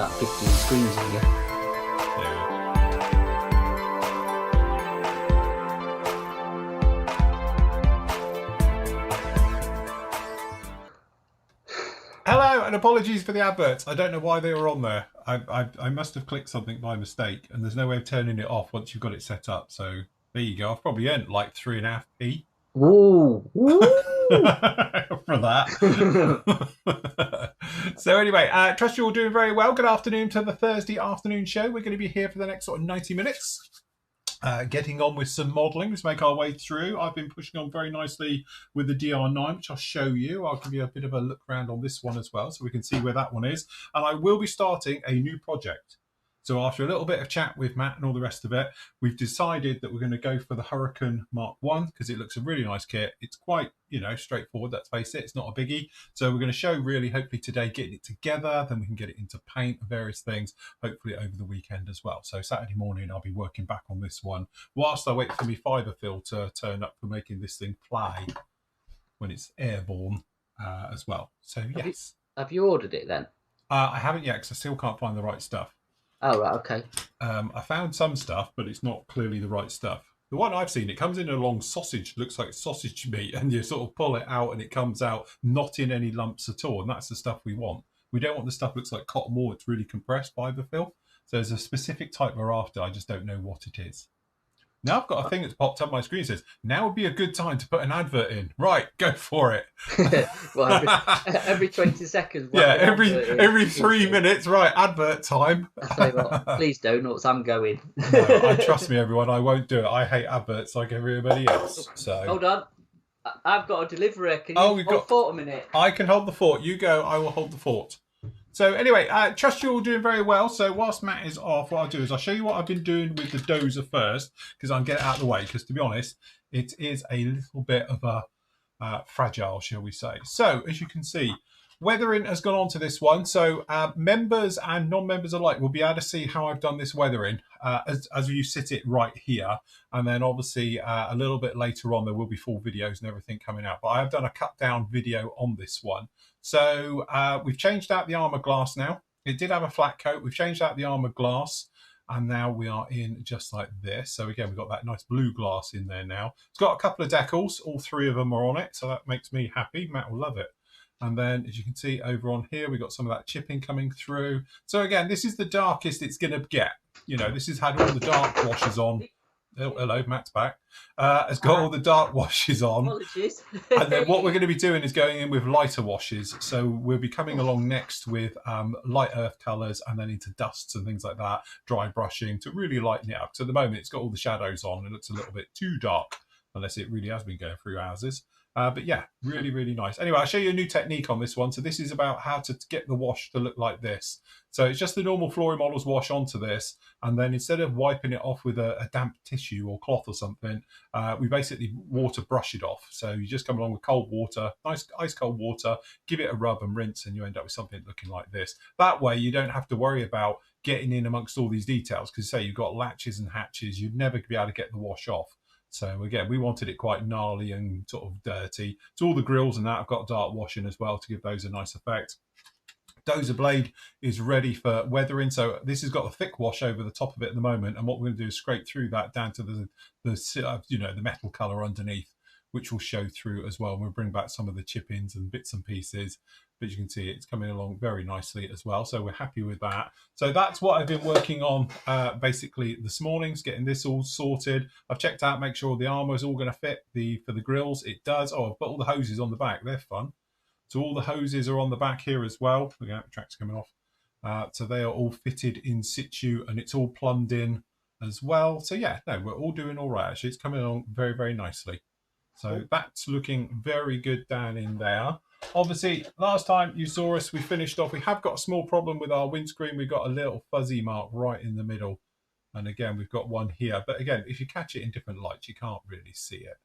about 15 screens here. Hello, and apologies for the adverts. I don't know why they were on there. I must have clicked something by mistake, and there's no way of turning it off once you've got it set up. So there you go. I've probably earned like 3.5p. Woo! For that. So anyway, trust you're all doing very well. Good afternoon to the Thursday afternoon show. We're going to be here for the next sort of 90 minutes. Getting on with some modelling. Let's make our way through. I've been pushing on very nicely with the DR9, which I'll show you. I'll give you a bit of a look around on this one as well, so we can see where that one is. And I will be starting a new project. So after a little bit of chat with Matt and all the rest of it, we've decided that we're going to go for the Hurricane Mark 1 because it looks a really nice kit. It's quite, straightforward, let's face it. It's not a biggie. So we're going to show really, hopefully today, getting it together. Then we can get it into paint and various things, hopefully over the weekend as well. So Saturday morning, I'll be working back on this one whilst I wait for me fibre fill to turn up for making this thing play when it's airborne as well. So yes. Have you ordered it then? I haven't yet because I still can't find the right stuff. Oh, right, okay. I found some stuff, but it's not clearly the right stuff. The one I've seen, it comes in a long sausage, looks like sausage meat, and you sort of pull it out and it comes out not in any lumps at all. And that's the stuff we want. We don't want the stuff that looks like cotton wool. It's really compressed fibre fill. So there's a specific type we're after. I just don't know what it is. Now I've got a thing that's popped up my screen that says, now would be a good time to put an advert in. Right, go for it. Well, every 20 seconds. Yeah, every 3 minutes. Right, advert time. I say, well, please don't, or I'm going. No, trust me, everyone, I won't do it. I hate adverts like everybody else. So hold on. I've got a delivery. Can you hold the fort a minute? I can hold the fort. You go, I will hold the fort. So anyway, trust you're all doing very well. So whilst Matt is off, what I'll do is I'll show you what I've been doing with the dozer first, because I'll get it out of the way, because to be honest, it is a little bit of a fragile, shall we say. So as you can see, weathering has gone on to this one. So members and non-members alike will be able to see how I've done this weathering as you sit it right here. And then obviously a little bit later on, there will be full videos and everything coming out. But I have done a cut down video on this one. So we've changed out the armour glass now. It did have a flat coat. We've changed out the armour glass. And now we are in just like this. So again, we've got that nice blue glass in there now. It's got a couple of decals. All three of them are on it. So that makes me happy. Matt will love it. And then, as you can see over on here, we've got some of that chipping coming through. So again, this is the darkest it's going to get. This has had all the dark washes on. Oh, hello, Matt's back. Has got all the dark washes on. Apologies. And then what we're going to be doing is going in with lighter washes. So we'll be coming along next with light earth colours and then into dusts and things like that, dry brushing to really lighten it up. So at the moment, it's got all the shadows on. It looks a little bit too dark, unless it really has been going through houses. But yeah, really, really nice. Anyway, I'll show you a new technique on this one. So this is about how to get the wash to look like this. So it's just the normal Flory Models wash onto this. And then instead of wiping it off with a damp tissue or cloth or something, we basically water brush it off. So you just come along with cold water, nice ice cold water, give it a rub and rinse, and you end up with something looking like this. That way you don't have to worry about getting in amongst all these details, because say you've got latches and hatches, you'd never be able to get the wash off. So again, we wanted it quite gnarly and sort of dirty. So all the grills and that have got dark washing as well to give those a nice effect. Dozer blade is ready for weathering. So this has got a thick wash over the top of it at the moment. And what we're going to do is scrape through that down to the metal colour underneath, which will show through as well. And we'll bring back some of the chip-ins and bits and pieces. But you can see it's coming along very nicely as well. So we're happy with that. So that's what I've been working on basically this morning, getting this all sorted. I've checked out, make sure the armour is all going to fit for the grills. It does. Oh, I've put all the hoses on the back. They're fun. So all the hoses are on the back here as well. Look at the tracks coming off. So they are all fitted in situ and it's all plumbed in as well. So yeah, no, we're all doing all right. Actually, it's coming along very, very nicely. So that's looking very good down in there. Obviously, last time you saw us, we finished off. We have got a small problem with our windscreen. We've got a little fuzzy mark right in the middle. And again, we've got one here. But again, if you catch it in different lights, you can't really see it.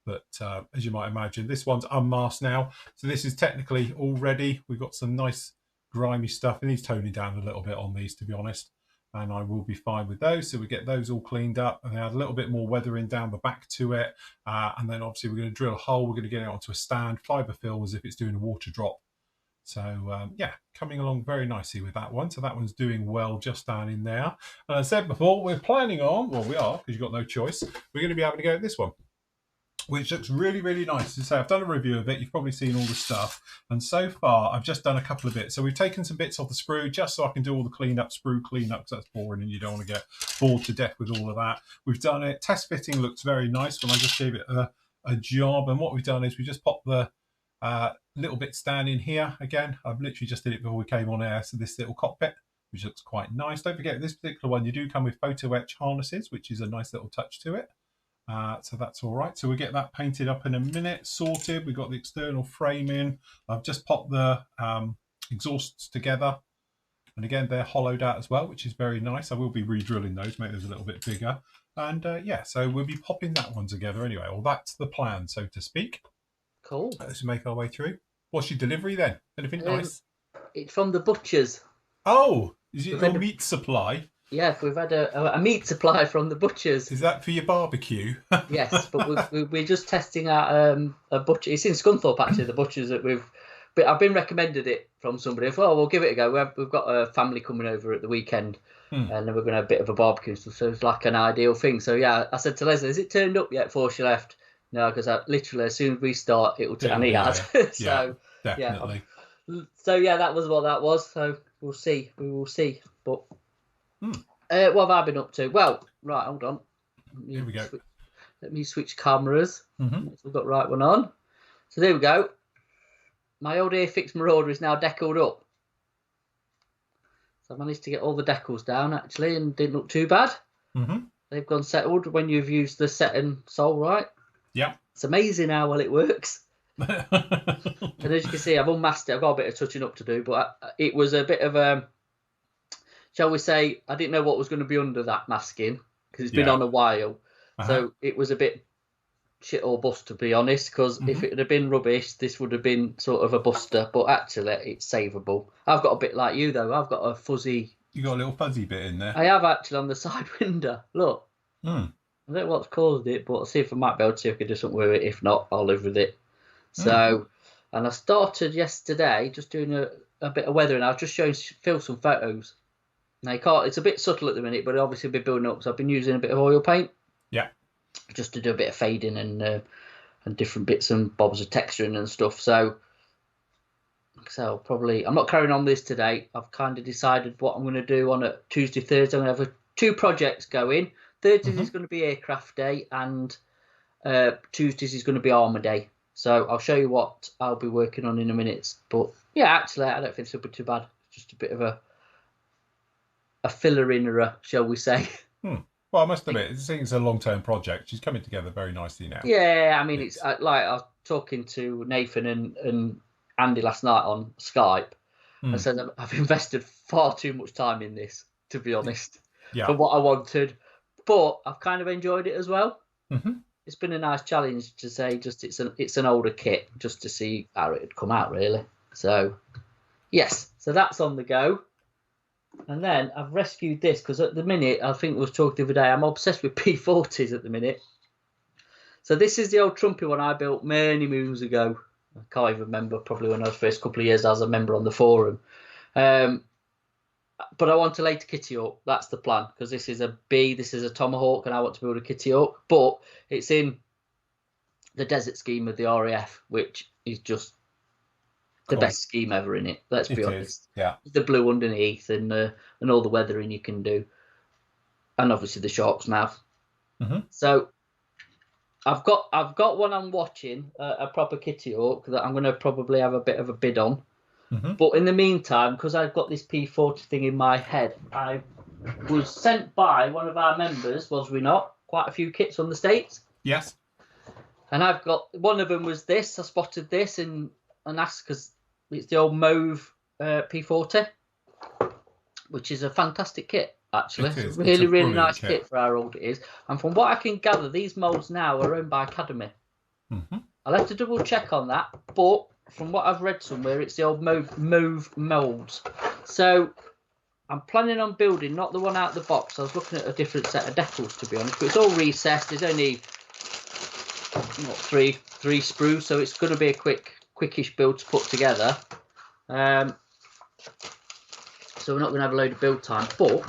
But as you might imagine, this one's unmasked now. So this is technically all ready. We've got some nice grimy stuff. It needs toning down a little bit on these, to be honest. And I will be fine with those. So we get those all cleaned up and add a little bit more weathering down the back to it. And then obviously we're going to drill a hole. We're going to get it onto a stand, fibre fill as if it's doing a water drop. So yeah, coming along very nicely with that one. So that one's doing well just down in there. And I said before, we're planning on, well, we are, because you've got no choice, we're going to be able to go at this one, which looks really, really nice. So I've done a review of it. You've probably seen all the stuff. And so far, I've just done a couple of bits. So we've taken some bits off the sprue just so I can do all the sprue cleanup, because that's boring and you don't want to get bored to death with all of that. We've done it. Test fitting looks very nice when I just gave it a job. And what we've done is we just popped the little bits down in here. Again, I've literally just did it before we came on air. So this little cockpit, which looks quite nice. Don't forget, this particular one, you do come with photo etch harnesses, which is a nice little touch to it. So that's all right. So we'll get that painted up in a minute, sorted. We've got the external frame in. I've just popped the exhausts together. And again, they're hollowed out as well, which is very nice. I will be re-drilling those, make those a little bit bigger. And yeah, so we'll be popping that one together anyway. Well, that's the plan, so to speak. Cool. Let's make our way through. What's your delivery then? Anything nice? It's from the butchers. Oh, is it your meat supply? Yeah, we've had a meat supply from the butchers. Is that for your barbecue? Yes, but we're just testing out a butcher. It's in Scunthorpe, actually, the butchers that but I've been recommended it from somebody. I thought, we'll give it a go. We've got a family coming over at the weekend, and then we're going to have a bit of a barbecue and stuff. So it's like an ideal thing. So yeah, I said to Leslie, has it turned up yet before she left? No, because literally as soon as we start, it'll turn. And he has. So definitely. Yeah. So yeah, that was what that was. So we'll see. We will see. But what have I been up to? Well, right, hold on. Here we go. Let me switch cameras. We've got the right one on. So there we go. My old Airfix Marauder is now deckled up. So I managed to get all the decals down, actually, and didn't look too bad. They've gone settled when you've used the set and sole right. Yeah. It's amazing how well it works. And as you can see, I've unmasked it. I've got a bit of touching up to do, but it was a bit of a, shall we say, I didn't know what was going to be under that masking because it's been on a while. So it was a bit shit or bust, to be honest, because if it had been rubbish, this would have been sort of a buster, but actually it's savable. I've got a bit like you, though. I've got a fuzzy... You got a little fuzzy bit in there. I have, actually, on the side window. Look. I don't know what's caused it, but I'll see if I might be able to see if I can do something with it. If not, I'll live with it. So, and I started yesterday just doing a bit of weathering. I was just showing Phil some photos. Now, you can't, it's a bit subtle at the minute, but obviously been building up. So I've been using a bit of oil paint. Yeah. Just to do a bit of fading and different bits and bobs of texturing and stuff. So probably, I'm not carrying on this today. I've kind of decided what I'm going to do on a Tuesday, Thursday. I'm going to have two projects going. Thursdays is going to be aircraft day, and Tuesdays is going to be armour day. So I'll show you what I'll be working on in a minute. But yeah, actually, I don't think this will be too bad. Just a bit of a filler in, shall we say. Well, I must admit, it's a long-term project. She's coming together very nicely now. Yeah, I mean, it's like I was talking to Nathan and Andy last night on Skype. I said I've invested far too much time in this, to be honest, for what I wanted. But I've kind of enjoyed it as well. It's been a nice challenge to say just it's an older kit, just to see how it would come out, really. So, yes, so that's on the go. And then I've rescued this because at the minute, I think we was talking the other day, I'm obsessed with P40s at the minute. So this is the old Trumpy one I built many moons ago. I can't even remember, probably when I was first couple of years I was a member on the forum. But I want to later kitty up. That's the plan, because this is a B, this is a Tomahawk, and I want to build a kitty up. But it's in the desert scheme of the RAF, which is just the best scheme ever in it. Let's be honest. Yeah. The blue underneath and all the weathering you can do, and obviously the shark's mouth. So I've got one I'm watching, a proper kitty hawk that I'm going to probably have a bit of a bid on. But in the meantime, because I've got this P40 thing in my head, I was sent by one of our members, was we not? Quite a few kits from the States. Yes. And I've got, one of them was this. I spotted this and asked, because it's the old mauve P40, which is a fantastic kit, actually. It's a really nice kit for how old it is. And from what I can gather, these moulds now are owned by Academy. I'll have to double check on that, but from what I've read somewhere, it's the old mauve moulds. So I'm planning on building, not the one out of the box. I was looking at a different set of decals, to be honest, but it's all recessed. There's only three sprues, so it's going to be a quickish build to put together. So we're not going to have a load of build time, but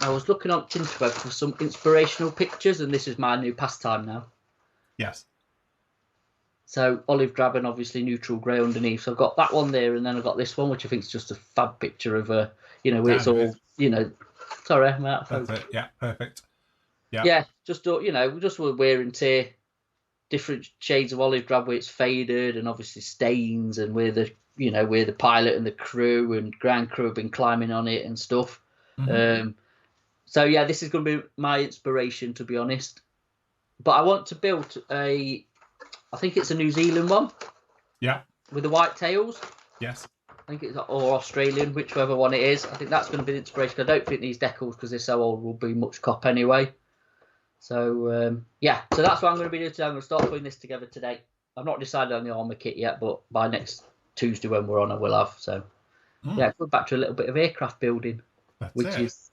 I was looking on Tinterweb for some inspirational pictures, and this is my new pastime now. Yes. So olive drab and obviously neutral grey underneath. So I've got that one there, and then I've got this one, which I think is just a fab picture of a, where it's all, sorry, Matt. That's it. Yeah, perfect. Yeah. Yeah, just just with wear and tear, different shades of olive drab where it's faded, and obviously stains, and where the where the pilot and the crew and ground crew have been climbing on it and stuff. So yeah, this is going to be my inspiration, to be honest. But I want to build I think it's a New Zealand one. Yeah. With the white tails. Yes. I think it's or Australian, whichever one it is. I think that's going to be the inspiration. I don't think these decals, because they're so old, will be much cop anyway. So yeah, so that's what I'm going to be doing today. I'm going to start putting this together today. I've not decided on the armour kit yet, but by next Tuesday when we're on, I will have. So yeah, go back to a little bit of aircraft building, which is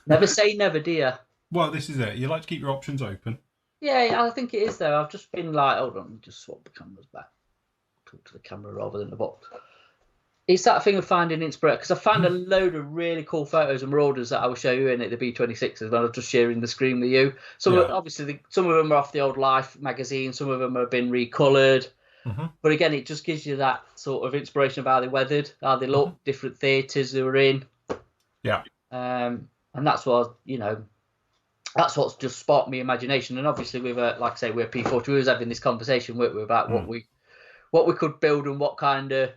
never say never, dear. Well, this is it. You like to keep your options open. Yeah, I think it is though. I've just been like, hold on, just swap the cameras back. Talk to the camera rather than the box. It's that thing of finding inspiration, because I found a load of really cool photos and marauders that I will show you in at the B26s, and I was just sharing the screen with you. Some of them are off the old Life magazine, some of them have been recoloured. But again, it just gives you that sort of inspiration of how they weathered, how they look, different theatres they were in. Yeah. And that's what that's what's just sparked my imagination. And obviously, with like I say, we're P40. We was having this conversation, weren't we, about what we could build and what kind of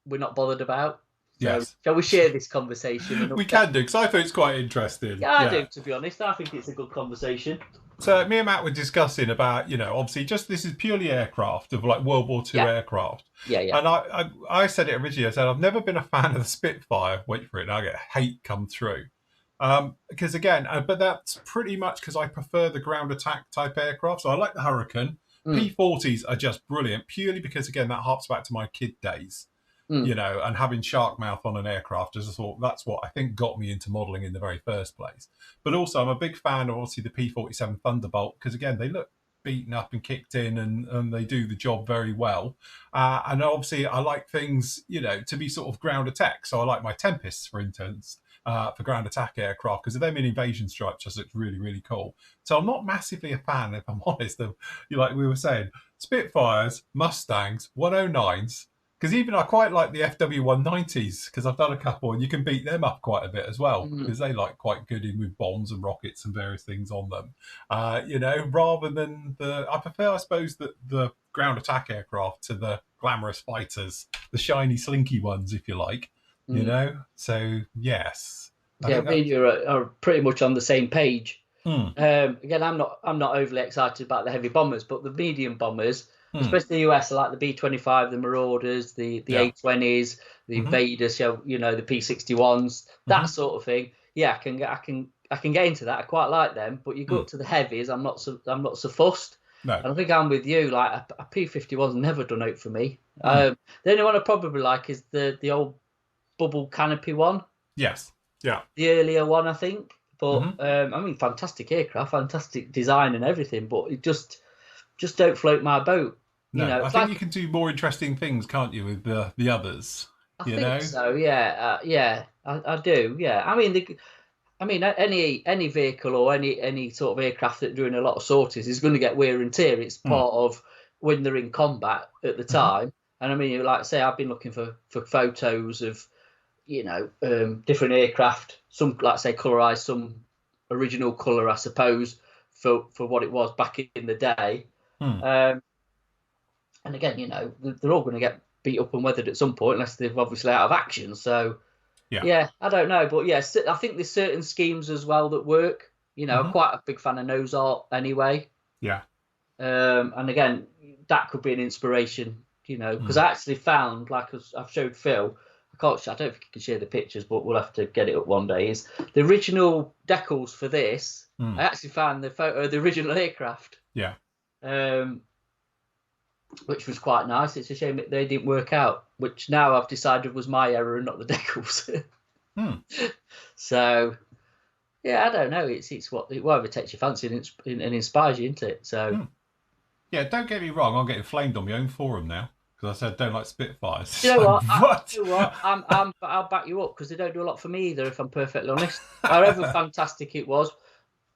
we're not bothered about. So yes. Shall we share this conversation? We can do, because I think it's quite interesting. Yeah, I do, to be honest. I think it's a good conversation. So me and Matt were discussing about, obviously just this is purely aircraft, of like World War II aircraft. Yeah. And I said it originally, I said I've never been a fan of the Spitfire. Wait for it, and I get hate come through. Because again, but that's pretty much because I prefer the ground attack type aircraft. So I like the Hurricane. P40s are just brilliant, purely because, again, that harks back to my kid days. And having shark mouth on an aircraft, as I thought, that's what I think got me into modelling in the very first place. But also, I'm a big fan of obviously the P47 Thunderbolt, because again, they look beaten up and kicked in, and they do the job very well. And obviously, I like things, to be sort of ground attack. So I like my Tempests, for instance, for ground attack aircraft, because of them in invasion stripes just looks really, really cool. So I'm not massively a fan, if I'm honest, of, like we were saying, Spitfires, Mustangs, 109s. Because even I quite like the FW190s, because I've done a couple, and you can beat them up quite a bit as well, because they like quite good in with bombs and rockets and various things on them. Rather than I prefer, I suppose, the ground attack aircraft to the glamorous fighters, the shiny slinky ones, if you like. So yes. Yeah, me and you are pretty much on the same page. Again, I'm not overly excited about the heavy bombers, but the medium bombers. Especially the US, I like the B-25, the Marauders, the A-20s, the Invaders, the P-61s, that sort of thing. Yeah, I can get into that. I quite like them, but you go up to the heavies, I'm not so fussed. No. And I think I'm with you. Like a P-51's never done out for me. The only one I probably like is the old bubble canopy one. Yes. Yeah. The earlier one, I think. But fantastic aircraft, fantastic design and everything, but it just don't float my boat. No, I think you can do more interesting things, can't you, with the others? I think so. Yeah, I do. Yeah, any vehicle or any sort of aircraft that doing a lot of sorties is going to get wear and tear. It's part of when they're in combat at the time. And like I say, I've been looking for photos of different aircraft. Some, like I say, colorized, some original color, I suppose, for what it was back in the day. And again, they're all going to get beat up and weathered at some point, unless they're obviously out of action. So, yeah, I don't know. But, yeah, I think there's certain schemes as well that work. I'm quite a big fan of nose art anyway. Yeah. And, again, that could be an inspiration, because I actually found, like I've showed Phil, I don't think I can share the pictures, but we'll have to get it up one day, is the original decals for this. I actually found the photo of the original aircraft. Yeah. Which was quite nice. It's a shame that they didn't work out, which now I've decided was my error and not the decals. So, yeah, I don't know. It's whatever takes your fancy and inspires you, isn't it? So, yeah, don't get me wrong. I'm getting flamed on my own forum now. because I said don't like Spitfires. You know what? What? You know what? I'll back you up because they don't do a lot for me either. If I'm perfectly honest, however fantastic it was,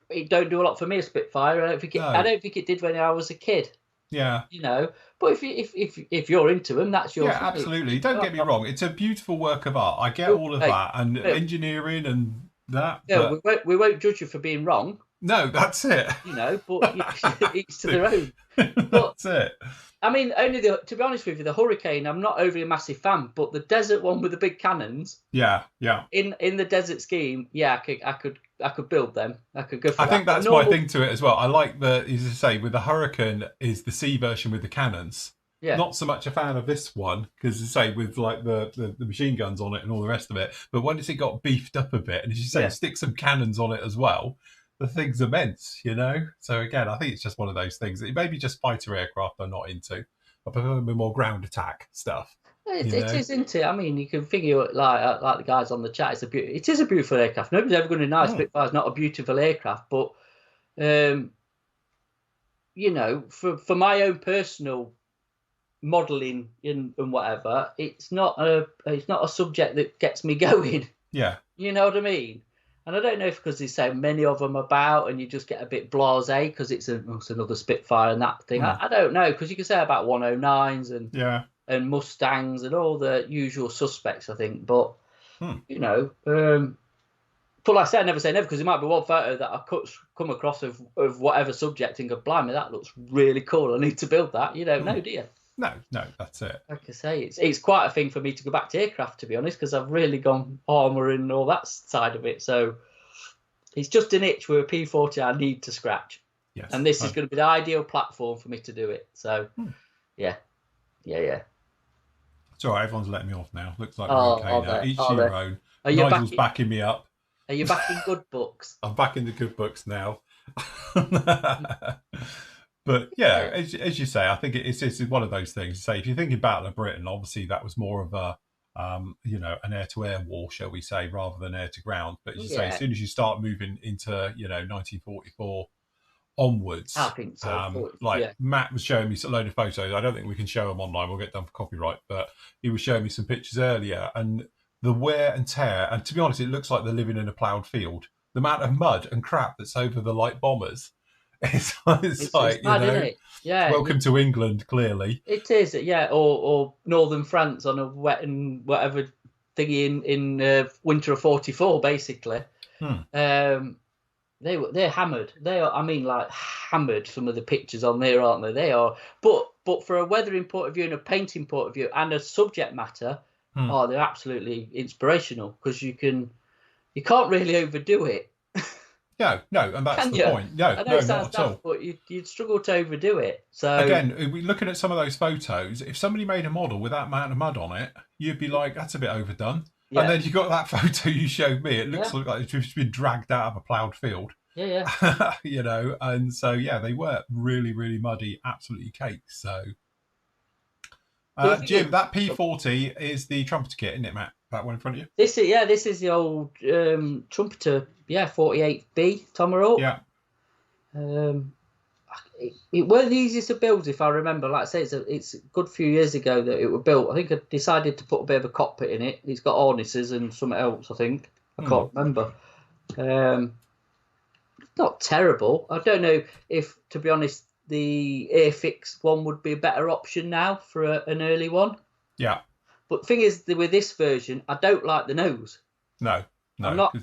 it don't do a lot for me. A Spitfire. I No. don't think it did when I was a kid. Yeah. You know, but if you're into them, that's your Yeah, thing. absolutely. Don't get me wrong. It's a beautiful work of art. I get all of Hey, that and engineering and that. yeah, But we won't judge you for being wrong. no, that's it. You know, but each to their own. But That's it. I mean, to be honest with you, the Hurricane, I'm not overly a massive fan, but the desert one with the big cannons Yeah, yeah. in the desert scheme, yeah, I could build them. I could go for I that. think that's my thing to it as well. I like as you say, with the Hurricane is the C version with the cannons. Yeah. Not so much a fan of this one because, as you say, with like the machine guns on it and all the rest of it. But once it got beefed up a bit, and as you say, stick some cannons on it as well, the thing's immense, you know. So again, I think it's just one of those things that maybe just fighter aircraft I'm not into. I prefer the more ground attack stuff. It is, isn't it? I mean, you can figure like the guys on the chat. It is a beautiful aircraft. Nobody's ever going to deny Spitfire's not a beautiful aircraft, but you know, for my own personal modelling and whatever, it's not a subject that gets me going. Yeah, you know what I mean. And I don't know if because there's so many of them about, and you just get a bit blasé because it's another Spitfire and that thing. I don't know, because you can say about 109s and Mustangs and all the usual suspects, I think. But you know, but like I said, I never say never, because there might be one photo that I come across of whatever subject and go, blimey, that looks really cool. I need to build that. You don't know, do you? No, that's it. Like I say, it's quite a thing for me to go back to aircraft, to be honest, because I've really gone armour and all that side of it. So it's just an itch with a P40 I need to scratch. Yes. And this is going to be the ideal platform for me to do it. So, yeah. It's all right, everyone's letting me off now. Looks like we're okay now. Each to your own. Nigel's backing me up. Are you back in good books? I'm back in the good books now. But yeah, as you say, I think it's one of those things. Say, if you're thinking Battle of Britain, obviously that was more of a you know, an air-to-air war, shall we say, rather than air-to-ground. But as you say, as soon as you start moving into 1944 onwards, I think so. Matt was showing me a load of photos. I don't think we can show them online. We'll get done for copyright. But he was showing me some pictures earlier, and the wear and tear. And to be honest, it looks like they're living in a ploughed field. The amount of mud and crap that's over the light bombers. It's like, mad, you know, isn't it? Yeah. Welcome to England, clearly. It is, yeah. Or northern France on a wet and whatever thingy in winter of '44, basically. They're hammered. They are, I mean, like hammered. Some of the pictures on there, aren't they? They are. But for a weathering point of view and a painting point of view and a subject matter, they're absolutely inspirational, because you can't really overdo it. No, and that's the point. No, I know it sounds not at all. But you'd struggle to overdo it. So again, looking at some of those photos, if somebody made a model with that amount of mud on it, you'd be like, that's a bit overdone. Yeah. And then you got that photo you showed me. It looks like it's just been dragged out of a ploughed field. Yeah. You know, and so they were really, really muddy, absolutely caked. So, Jim, that P40 is the trumpeter kit, isn't it, Matt? That one in front of you. This is the old trumpeter. 48B Tomahawk. Yeah. It weren't the easiest of builds, if I remember. Like I say, it's a good few years ago that it was built. I think I decided to put a bit of a cockpit in it. It's got harnesses and something else, I think. I can't remember. Not terrible. I don't know if, to be honest, the Airfix one would be a better option now for an early one. Yeah. But the thing is, with this version, I don't like the nose. No. I'm not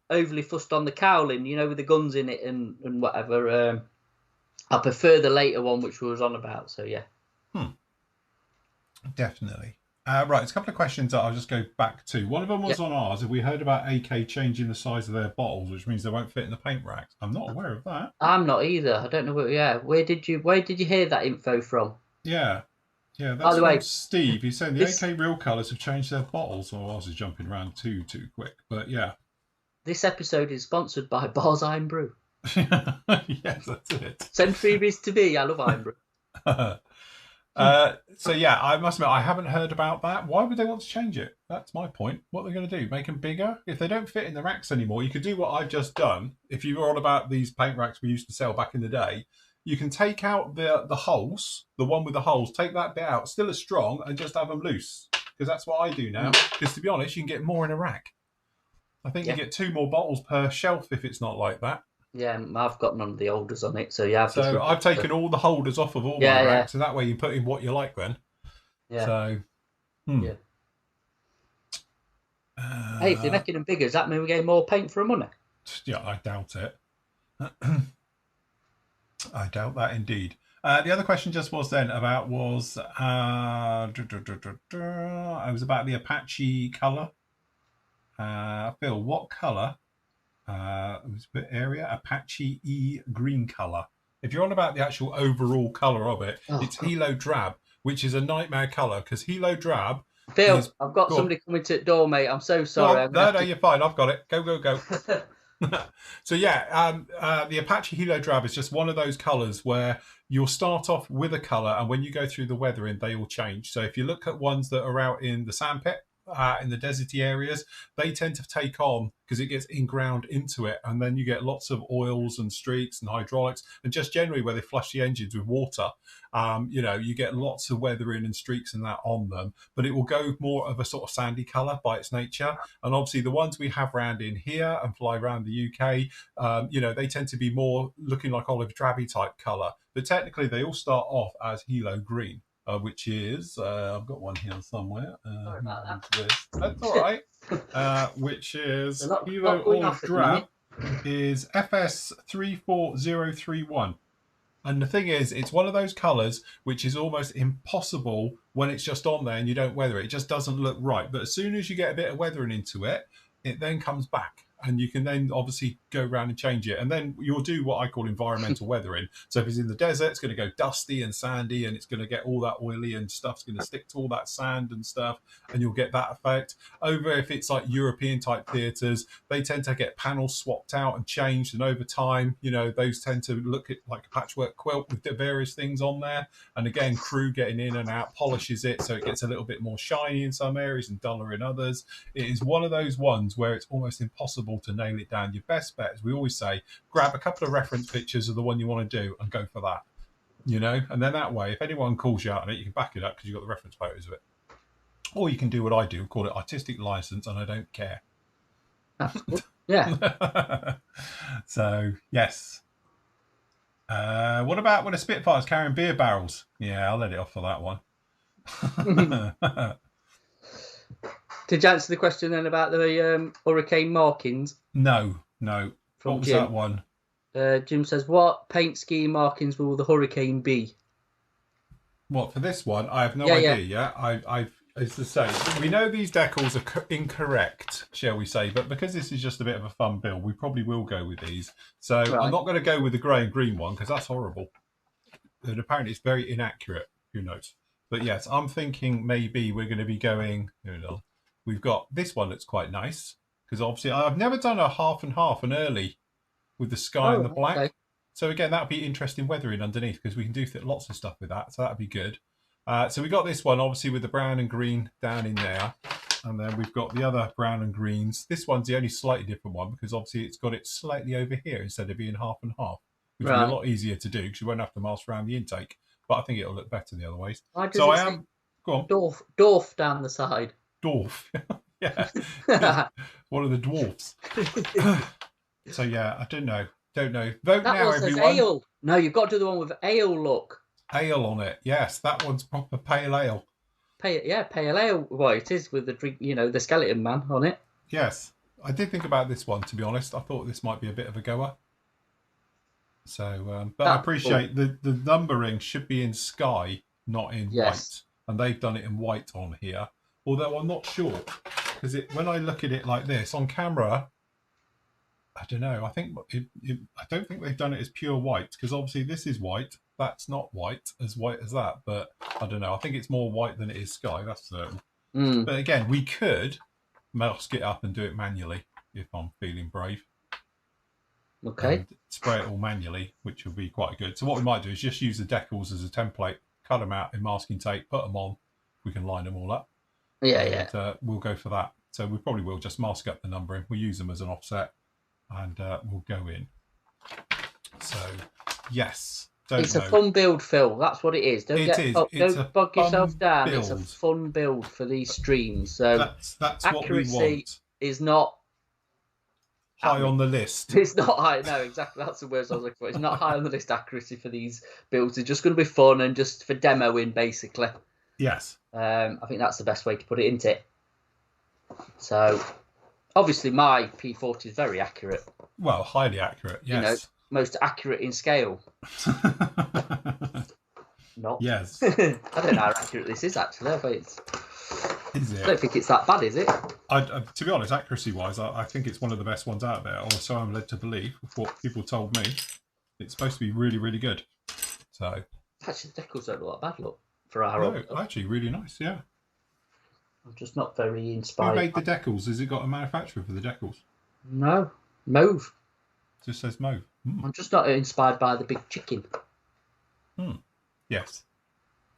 overly fussed on the cowling, you know, with the guns in it and whatever. I prefer the later one, which we was on about. So yeah. Definitely. Right, there's a couple of questions that I'll just go back to. One of them was on ours. Have we heard about AK changing the size of their bottles, which means they won't fit in the paint racks? I'm not aware of that. I'm not either. I don't know where did you hear that info from? Yeah, that's from Steve. He's saying the AK real colours have changed their bottles. Or ours is jumping around too quick, but yeah. This episode is sponsored by Bars Iron Brew. Yes, that's it. Send freebies to me. I love Iron Brew. So yeah, I must admit I haven't heard about that. Why would they want to change it? That's my point. What are they going to do? Make them bigger? If they don't fit in the racks anymore, you could do what I've just done. If you were on about these paint racks we used to sell back in the day, you can take out the holes, the one with the holes, take that bit out, still as strong, and just have them loose. Because that's what I do now. Because to be honest, you can get more in a rack. I think you get 2 more bottles per shelf if it's not like that. Yeah, I've got none of the holders on it, so yeah. I've taken all the holders off of all my racks, so that way you put in what you like then. Yeah. So, yeah. Hey, if they're making them bigger, does that mean we get more paint for our money? Yeah, I doubt it. I doubt that indeed. The other question just was then about was it was about the Apache color. Phil, what color? It was a bit area Apache E green color. If you're on about the actual overall color of it, it's Hilo Drab, which is a nightmare color because Hilo Drab. Phil, I've got somebody coming to the door, mate. I'm so sorry. No, you're fine. I've got it. Go. So yeah, the Apache Hilo Drab is just one of those colors where you'll start off with a color, and when you go through the weathering, they all change. So if you look at ones that are out in the sandpit, in the deserty areas, they tend to take on because it gets in-ground into it, and then you get lots of oils and streaks and hydraulics, and just generally where they flush the engines with water, you get lots of weathering and streaks and that on them, but it will go more of a sort of sandy color by its nature. And obviously the ones we have around in here and fly around the UK, they tend to be more looking like olive drabby type color, but technically they all start off as Hilo green. Which is, I've got one here somewhere. Sorry about that. That's all right. Which is Hilo Olive Drab is FS34031. And the thing is, it's one of those colours which is almost impossible when it's just on there and you don't weather it. It just doesn't look right. But as soon as you get a bit of weathering into it, it then comes back. And you can then obviously go around and change it. And then you'll do what I call environmental weathering. So if it's in the desert, it's going to go dusty and sandy, and it's going to get all that oily and stuff's going to stick to all that sand and stuff, and you'll get that effect. Over if it's like European type theatres, they tend to get panels swapped out and changed. And over time, those tend to look at like a patchwork quilt with the various things on there. And again, crew getting in and out polishes it so it gets a little bit more shiny in some areas and duller in others. It is one of those ones where it's almost impossible to nail it down. Your best bet, as we always say, grab a couple of reference pictures of the one you want to do and go for that. And then that way, if anyone calls you out on it, you can back it up because you've got the reference photos of it. Or you can do what I do, call it artistic license, and I don't care. Yeah. So, yes. What about when a Spitfire's carrying beer barrels? Yeah, I'll let it off for that one. Did you answer the question then about the hurricane markings? No. From what was Jim. that one? Jim says, what paint scheme markings will the hurricane be? What, for this one? I have no idea. Yeah. As to say, we know these decals are incorrect, shall we say, but because this is just a bit of a fun build, we probably will go with these. So I'm not going to go with the grey and green one because that's horrible. And apparently it's very inaccurate. Who knows? But yes, I'm thinking maybe we're going to be going... We've got this one that's quite nice because obviously I've never done a half and half, an early with the sky and the black. Okay. So again, that'd be interesting weathering underneath because we can do lots of stuff with that. So that'd be good. So we got this one obviously with the brown and green down in there. And then we've got the other brown and greens. This one's the only slightly different one because obviously it's got it slightly over here instead of being half and half, which will be a lot easier to do because you won't have to mask around the intake. But I think it'll look better the other ways. So I am... Go on. Dwarf down the side. Dwarf. Yeah. One of the dwarfs. So yeah, I don't know. Vote that now, everyone. Ale. No, you've got to do the one with ale look. Ale on it. Yes, that one's proper pale ale. Pale ale. Well, it is with the drink, the skeleton man on it. Yes. I did think about this one, to be honest. I thought this might be a bit of a goer. So, but I appreciate the numbering should be in sky, not in white. And they've done it in white on here. Although I'm not sure, because when I look at it like this on camera, I don't know. I don't think they've done it as pure white because obviously this is white. That's not white as that. But I don't know. I think it's more white than it is sky. That's certain. But again, we could mask it up and do it manually if I'm feeling brave. Okay. And spray it all manually, which would be quite good. So what we might do is just use the decals as a template, cut them out in masking tape, put them on. We can line them all up. Yeah. We'll go for that. So we probably will just mask up the numbering. We'll use them as an offset and we'll go in. So, yes. It's a fun build, Phil. That's what it is. Don't bog yourself down. Build. It's a fun build for these streams. So that's what we want. Is not high on the list. It's not high. No, exactly. That's the words I was looking for. It's not high on the list accuracy for these builds. It's just going to be fun and just for demoing, basically. Yes. I think that's the best way to put it, isn't it? So, obviously, my P40 is very accurate. Well, highly accurate. Yes. You know, most accurate in scale. Not. Yes. I don't know how accurate this is actually. I don't think it's that bad, is it? To be honest, accuracy-wise, I think it's one of the best ones out there, or so I'm led to believe, with what people told me. It's supposed to be really, really good. So actually, the decals don't look that bad, look, for our own. Actually, really nice, yeah. I'm just not very inspired. Who made the decals? Has it got a manufacturer for the decals? No. Mauve. Just says Mauve. I'm just not inspired by the big chicken. Yes.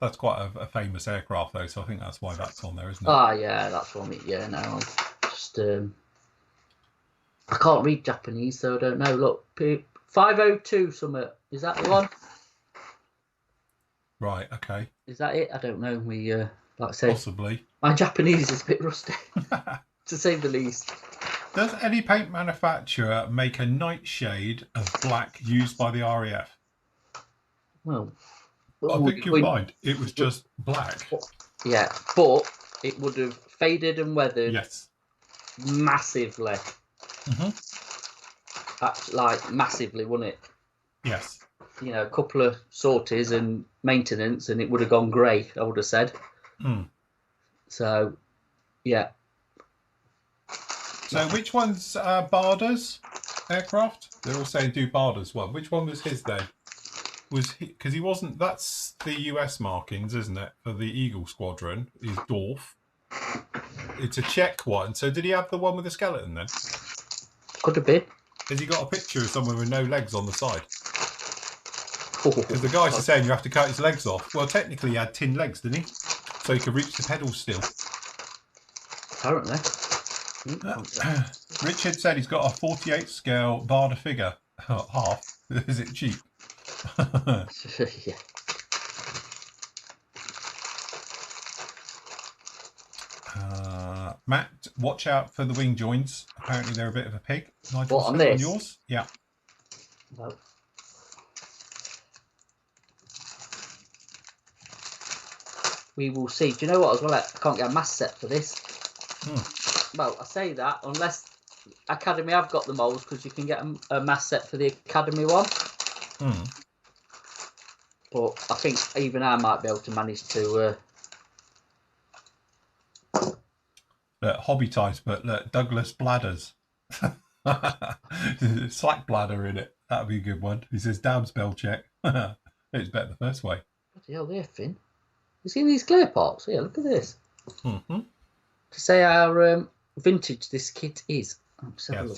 That's quite a famous aircraft, though, so I think that's why that's on there, isn't it? Ah, yeah, that's one. Yeah, no, I'm just I can't read Japanese, so I don't know. Look, 502 something. Is that the one? Right. Okay. Is that it? I don't know. We like I say, possibly. My Japanese is a bit rusty, to say the least. Does any paint manufacturer make a nightshade of black used by the RAF? Well, I think you'll find it was just black. Yeah, but it would have faded and weathered. Yes. Massively. Like massively, wouldn't it? Yes. You know, a couple of sorties and maintenance, and it would have gone grey. I would have said. So, yeah. So, which one's Barda's aircraft? They're all saying do Barda's one. Which one was his then? Was he, because he wasn't, that's the US markings, isn't it, for the Eagle Squadron, is Dorf. It's a Czech one. So did he have the one with the skeleton then? Could have been. Has he got a picture of someone with no legs on the side? Because the guys are saying you have to cut his legs off. Well, technically he had tin legs, didn't he? So he could reach the pedals still. Apparently. Richard said he's got a 48 scale Barda figure. Half. Is it cheap? Yeah. Matt, watch out for the wing joints. Apparently they're a bit of a pig. Nigel, what, on this? On yours? Yeah. No. We will see. Do you know what as well? I can't get a mass set for this. Well, I say that unless Academy have got the molds, because you can get a mass set for the Academy one. But I think even I might be able to manage to. Hobby types, but Douglas Bladders. Slack bladder in it. That would be a good one. He says, damn spell check. It's better the first way. Bloody hell, there, Finn. You see these clear parts? Yeah, look at this. To say how vintage this kit is. Let's have a look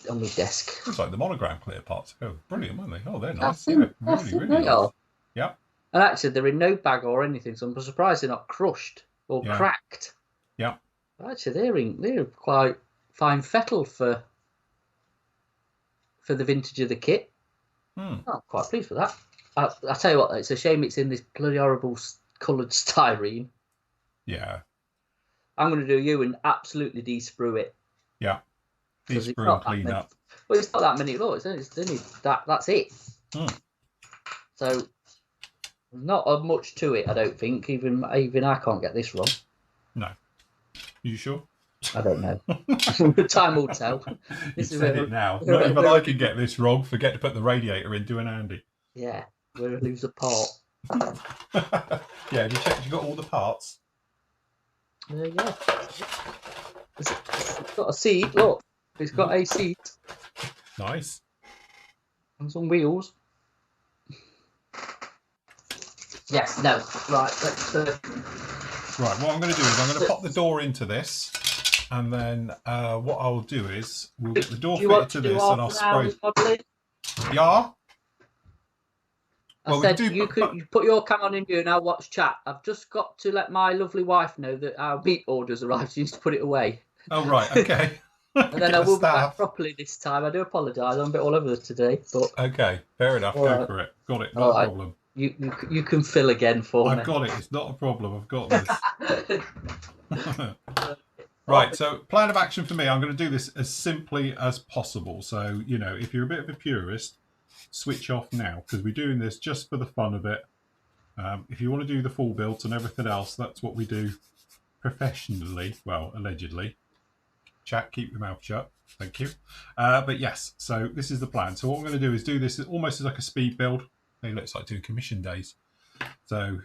on my desk. It's like the monogram clear parts. Oh, brilliant, weren't they? Oh, they're nice. Really nice. Yeah. And actually, they're in no bag or anything, so I'm surprised they're not crushed or cracked. Yeah. Actually, they're quite fine fettle for the vintage of the kit. I'm quite pleased with that. I tell you what, it's a shame it's in this bloody horrible coloured styrene. Yeah. I'm going to do you and absolutely de-sprue it. Yeah. De-sprue and clean up. Well, it's not that many. Look, it's only that's it. So not much to it, I don't think. Even I can't get this wrong. No. You sure? I don't know. Time will tell. This is it now. Not even I can get this wrong. Forget to put the radiator in. Do an Andy. Yeah, we're a loser part. Yeah, have you checked you got all the parts? There you go. It's got a seat. Look, it's got a seat. Nice. And some wheels. Yes. No. Right. Let's. Right, what I'm going to do is I'm going to pop the door into this, and then what I'll do is we'll get the door fitted to this, and I'll spray. Yeah. I said you put your cam on in view and I'll watch chat. I've just got to let my lovely wife know that our meat order's arrived. She needs to put it away. Oh right, okay. And then Get I the will be back staff. properly this time. I do apologise. I'm a bit all over this today, but Okay, fair enough. all Go right, for it. Got it. all Not a right. problem. You can fill again for I've me. got it. It's not a problem. I've got this. Oh, Right, so plan of action for me, I'm going to do this as simply as possible. So, you know, if you're a bit of a purist, switch off now because we're doing this just for the fun of it. If you want to do the full builds and everything else, that's what we do professionally. Well, allegedly. Chat, keep your mouth shut. Thank you. But yes, so this is the plan. So what I'm going to do is do this almost as like a speed build. It looks like doing commission days. So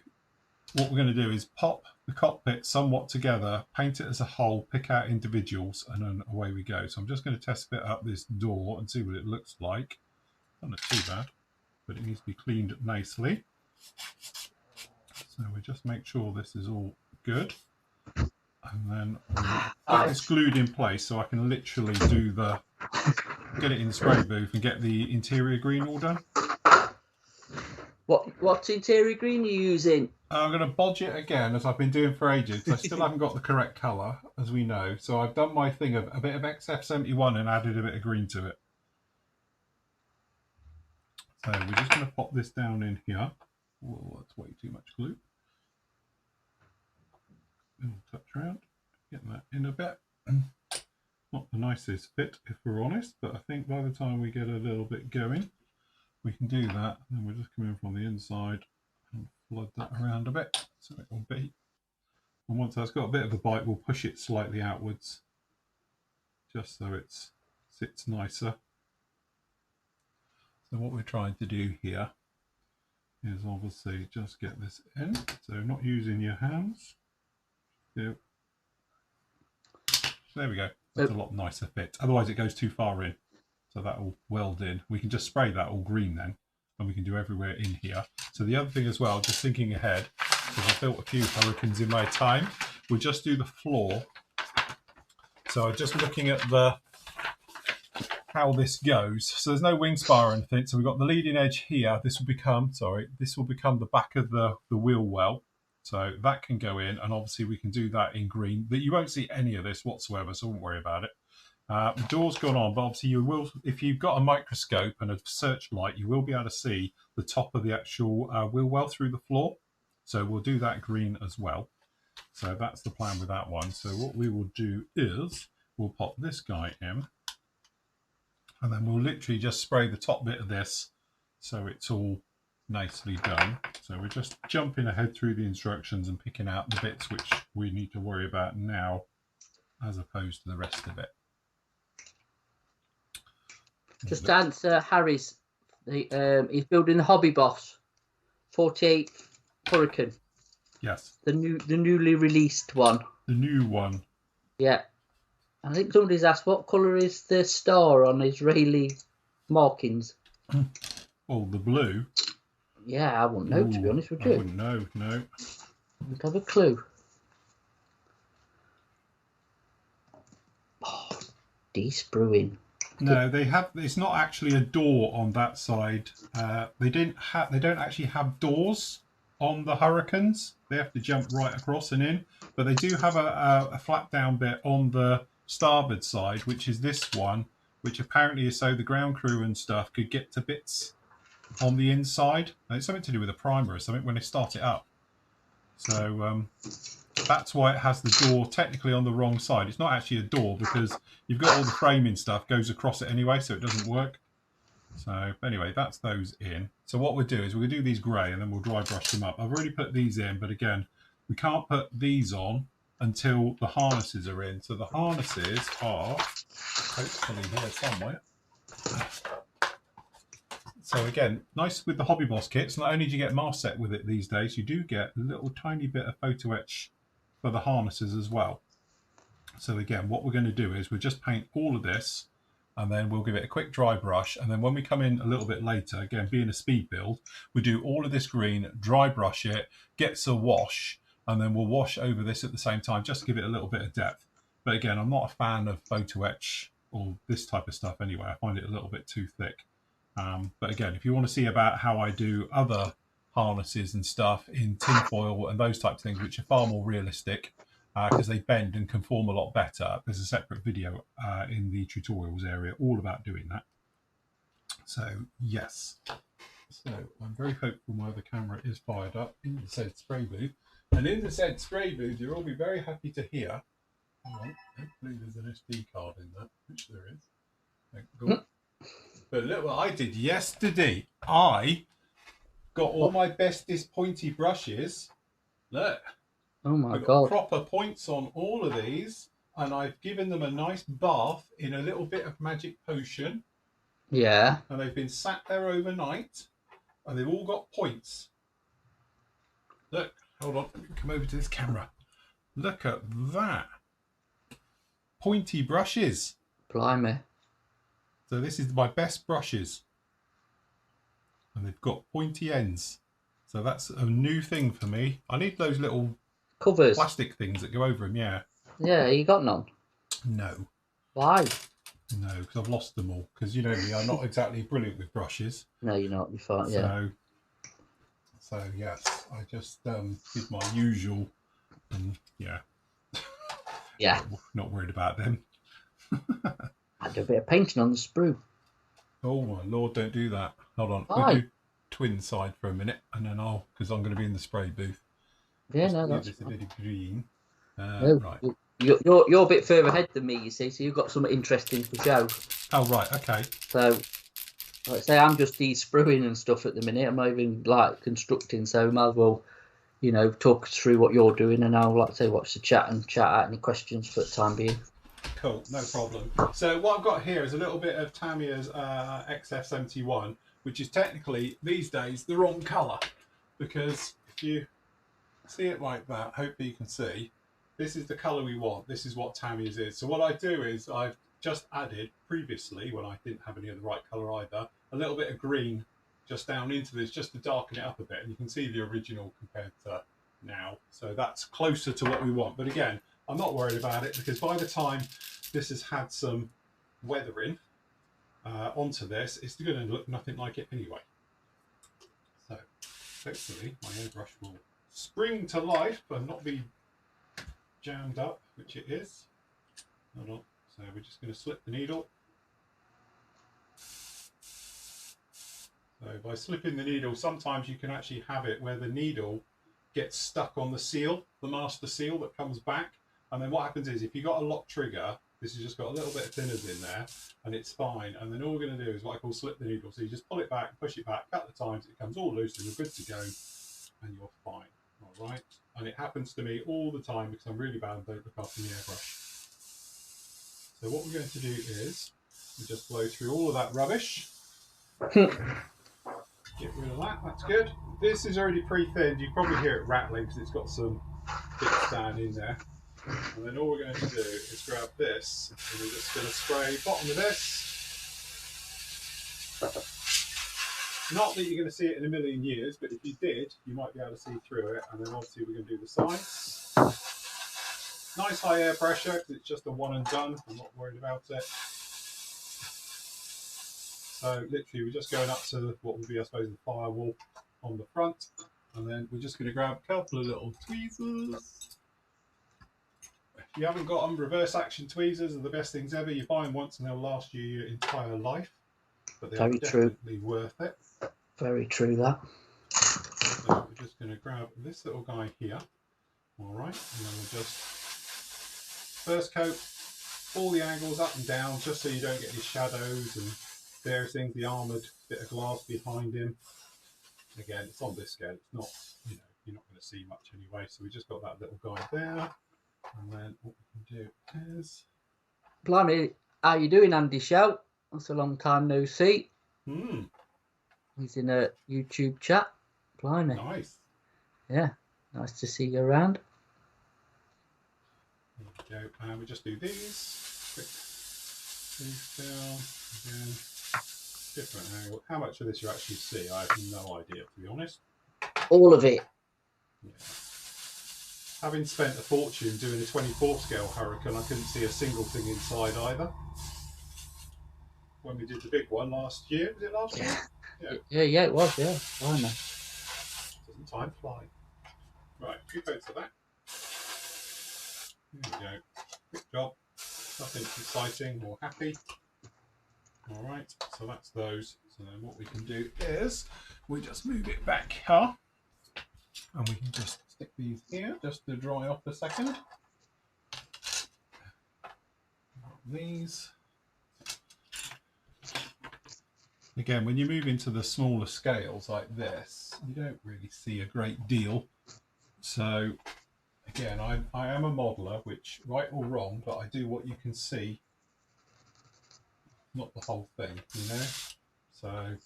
what we're going to do is pop the cockpit somewhat together, paint it as a whole, pick out individuals, and then away we go. So I'm just going to test fit up this door and see what it looks like. Not too bad, but it needs to be cleaned nicely. So we just make sure this is all good. And then we'll get this glued in place so I can literally do get it in the spray booth and get the interior green all done. what interior green are you using? I'm going to bodge it again, as I've been doing for ages. I still haven't got the correct colour, as we know. So I've done my thing of a bit of XF71 and added a bit of green to it. So we're just going to pop this down in here. Whoa, that's way too much glue. Little touch around, get that in a bit. Not the nicest fit, if we're honest, but I think by the time we get a little bit going, we can do that. And we'll just come in from the inside and flood that around a bit, so it will be. And once that's got a bit of a bite, we'll push it slightly outwards, just so it sits nicer. So what we're trying to do here is obviously just get this in. So not using your hands. There we go. That's a lot nicer fit. Otherwise it goes too far in. So that will weld in. We can just spray that all green then, and we can do everywhere in here. So the other thing as well, just thinking ahead, because I've built a few Hurricanes in my time, we'll just do the floor. So I'm just looking at how this goes. So there's no wing spar or anything. So we've got the leading edge here. This will become the back of the wheel well. So that can go in, and obviously we can do that in green. But you won't see any of this whatsoever, so don't worry about it. The door's gone on, but obviously you will, if you've got a microscope and a searchlight, you will be able to see the top of the actual wheel well through the floor. So we'll do that green as well. So that's the plan with that one. So what we will do is we'll pop this guy in, and then we'll literally just spray the top bit of this so it's all nicely done. So we're just jumping ahead through the instructions and picking out the bits which we need to worry about now as opposed to the rest of it. Just to answer Harry's, he's building the Hobby Boss 48 Hurricane. Yes. The newly released one. The new one. Yeah. I think somebody's asked what colour is the star on Israeli markings. Oh, the blue. Yeah, I wouldn't know, to be honest with you. I wouldn't know, no. I don't have a clue. Oh, de-spruing. No, they have. It's not actually a door on that side. They don't actually have doors on the Hurricanes. They have to jump right across and in. But they do have a flat down bit on the starboard side, which is this one, which apparently is so the ground crew and stuff could get to bits on the inside. And it's something to do with a primer or something when they start it up. So that's why it has the door technically on the wrong side. It's not actually a door because you've got all the framing stuff goes across it anyway, so it doesn't work. So anyway, that's those in. So what we'll do is we'll do these grey and then we'll dry brush them up. I've already put these in, but again, we can't put these on until the harnesses are in. So the harnesses are hopefully here somewhere. So again, nice with the Hobby Boss kits. Not only do you get mask set with it these days, you do get a little tiny bit of photo etch for the harnesses as well. So again, what we're going to do is we'll just paint all of this, and then we'll give it a quick dry brush. And then when we come in a little bit later, again, being a speed build, we do all of this green, dry brush it, gets a wash, and then we'll wash over this at the same time just to give it a little bit of depth. But again, I'm not a fan of photo etch or this type of stuff anyway. I find it a little bit too thick. But again, if you want to see about how I do other harnesses and stuff in tinfoil and those types of things, which are far more realistic, because they bend and conform a lot better. There's a separate video in the tutorials area all about doing that. So yes, so I'm very hopeful my other camera is fired up in the said spray booth. And in the said spray booth, you'll all be very happy to hear. Hopefully there's an SD card in that, which there is. Thank God. But look what I did yesterday. I got all my bestest pointy brushes. Look. Oh my I've got God. proper points on all of these, and I've given them a nice bath in a little bit of magic potion. Yeah. And they've been sat there overnight, and they've all got points. Look, hold on, let me come over to this camera. Look at that. Pointy brushes. Blimey. So this is my best brushes. And they've got pointy ends. So that's a new thing for me. I need those little Covers. plastic things that go over them, yeah. Yeah, you got none? No. Why? No, because I've lost them all. Because you know me, I'm not exactly brilliant with brushes. No, you're not. You're fine. Yeah. So yes, I just did my usual, and yeah. Yeah. Not worried about them. I do a bit of painting on the sprue. Oh my lord, don't do that. Hold on, Why? we'll do twin side for a minute, and then because I'm going to be in the spray booth. Yeah, Just no, do that's this a fine. little green. No, Right. You're a bit further ahead than me, you see, so you've got something interesting to show. Oh right, okay. So, like I say, I'm just de-spruing and stuff at the minute. I'm not even like constructing, so we might as well, you know, talk us through what you're doing, and I'll, like I say, watch the chat and chat out any questions for the time being. Cool, no problem. So what I've got here is a little bit of Tamiya's XF71, which is technically these days the wrong colour, because if you see it like that, hopefully you can see, this is the colour we want. This is what Tamiya's is. So what I do is I've just added previously, when I didn't have any of the right colour either, a little bit of green just down into this, just to darken it up a bit, and you can see the original compared to now. So that's closer to what we want. But again, I'm not worried about it, because by the time this has had some weathering onto this, it's going to look nothing like it anyway. So hopefully my airbrush will spring to life and not be jammed up, which it is. Hold on. So we're just going to slip the needle. So by slipping the needle, sometimes you can actually have it where the needle gets stuck on the seal, the master seal that comes back. And then what happens is, if you've got a lock trigger, this has just got a little bit of thinners in there, and it's fine. And then all we're going to do is what I call slip the needle. So you just pull it back, push it back a couple of times, it comes all loose, and you're good to go, and you're fine. All right. And it happens to me all the time because I'm really bad and don't look after the airbrush. So what we're going to do is we just blow through all of that rubbish. Get rid of that, that's good. This is already pre-thinned. You probably hear it rattling because it's got some bits down in there. And then all we're going to do is grab this, and we're just going to spray bottom of this. Not that you're going to see it in a million years, but if you did, you might be able to see through it. And then obviously we're going to do the sides. Nice high air pressure, because it's just a one and done. I'm not worried about it. So literally we're just going up to what would be, I suppose, the firewall on the front. And then we're just going to grab a couple of little tweezers. If you haven't got them, reverse action tweezers are the best things ever. You buy them once and they'll last you your entire life. But they're definitely worth it. Very true, that. So we're just going to grab this little guy here. All right. And then we'll just first coat all the angles up and down, just so you don't get any shadows and various things, the armoured bit of glass behind him. Again, it's on this scale, it's not, you know, you're not going to see much anyway, so we just got that little guy there. And then what we can do is... Blimey, how you doing, Andy Shout? That's a long time no see. He's in a YouTube chat. Blimey. Nice. Yeah, nice to see you around. There we go, and we just do these. Quick. These down, again. Different angle. How much of this you actually see, I have no idea, to be honest. All of it. Yeah. Having spent a fortune doing a 24 scale Hurricane, I couldn't see a single thing inside either. When we did the big one last year, was it last year? Yeah, it was, yeah. I know. Doesn't time fly? Right, 2 coats of that. There we go. Good job. Nothing exciting or happy. All right, so that's those. So then what we can do is we just move it back here, and we can just stick these here just to dry off a second. These. Again, when you move into the smaller scales like this, you don't really see a great deal. So again, I am a modeler, which, right or wrong, but I do what you can see, not the whole thing, you know? So...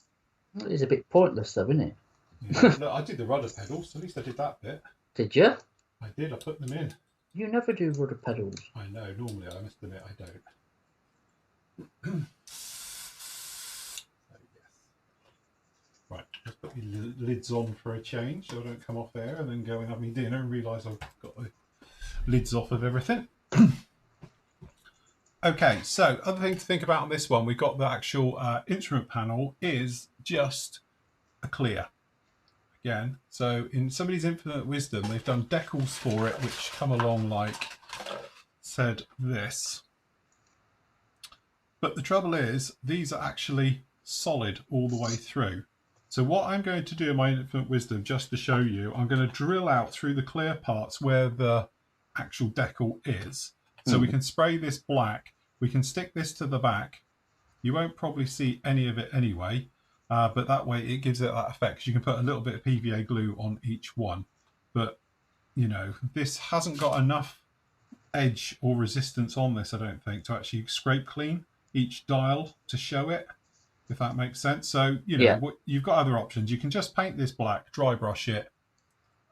Well, it's a bit pointless though, isn't it? Yeah. Look, I did the rudder pedals, at least I did that bit. Did you? I did, I put them in. You never do rudder pedals. I know, normally I must admit I don't. So, yes. Right, let's put the lids on for a change so I don't come off there and then go and have me dinner and realise I've got the lids off of everything. Okay, so other thing to think about on this one, we've got the actual instrument panel is just a clear. Again, so in somebody's infinite wisdom, they've done decals for it, which come along like said this. But the trouble is, these are actually solid all the way through. So what I'm going to do in my infinite wisdom, just to show you, I'm going to drill out through the clear parts where the actual decal is. So we can spray this black. We can stick this to the back. You won't probably see any of it anyway, but that way it gives it that effect. You can put a little bit of PVA glue on each one. But, you know, this hasn't got enough edge or resistance on this, I don't think, to actually scrape clean each dial to show it, if that makes sense. So, you know, what, you've got other options. You can just paint this black, dry brush it,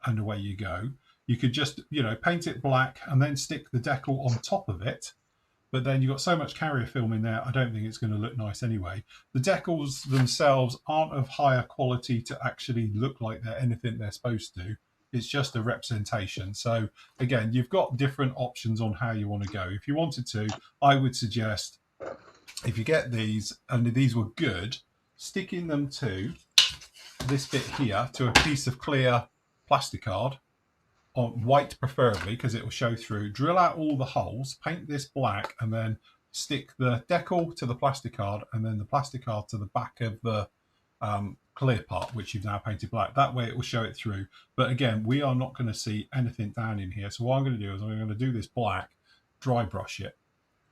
and away you go. You could just, you know, paint it black and then stick the decal on top of it. But then you've got so much carrier film in there, I don't think it's going to look nice anyway. The decals themselves aren't of higher quality to actually look like they're anything they're supposed to. It's just a representation. So again, you've got different options on how you want to go. If you wanted to, I would suggest, if you get these, and these were good, sticking them to this bit here, to a piece of clear plastic card, on white preferably, because it will show through. Drill out all the holes, paint this black, and then stick the decal to the plastic card, and then the plastic card to the back of the clear part, which you've now painted black. That way it will show it through. But again, we are not going to see anything down in here. So what I'm going to do is I'm going to do this black, dry brush it,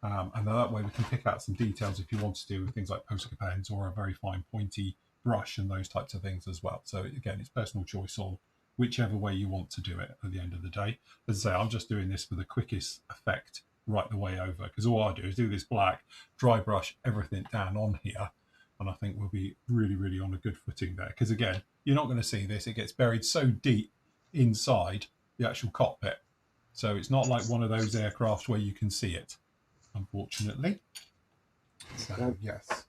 and then that way we can pick out some details if you want to do with things like poster pens or a very fine pointy brush and those types of things as well. So again, it's personal choice on whichever way you want to do it at the end of the day. As I say, I'm just doing this for the quickest effect right the way over, because all I do is do this black, dry brush everything down on here, and I think we'll be really, really on a good footing there. Because again, you're not going to see this. It gets buried so deep inside the actual cockpit. So it's not like one of those aircraft where you can see it, unfortunately. So, yes.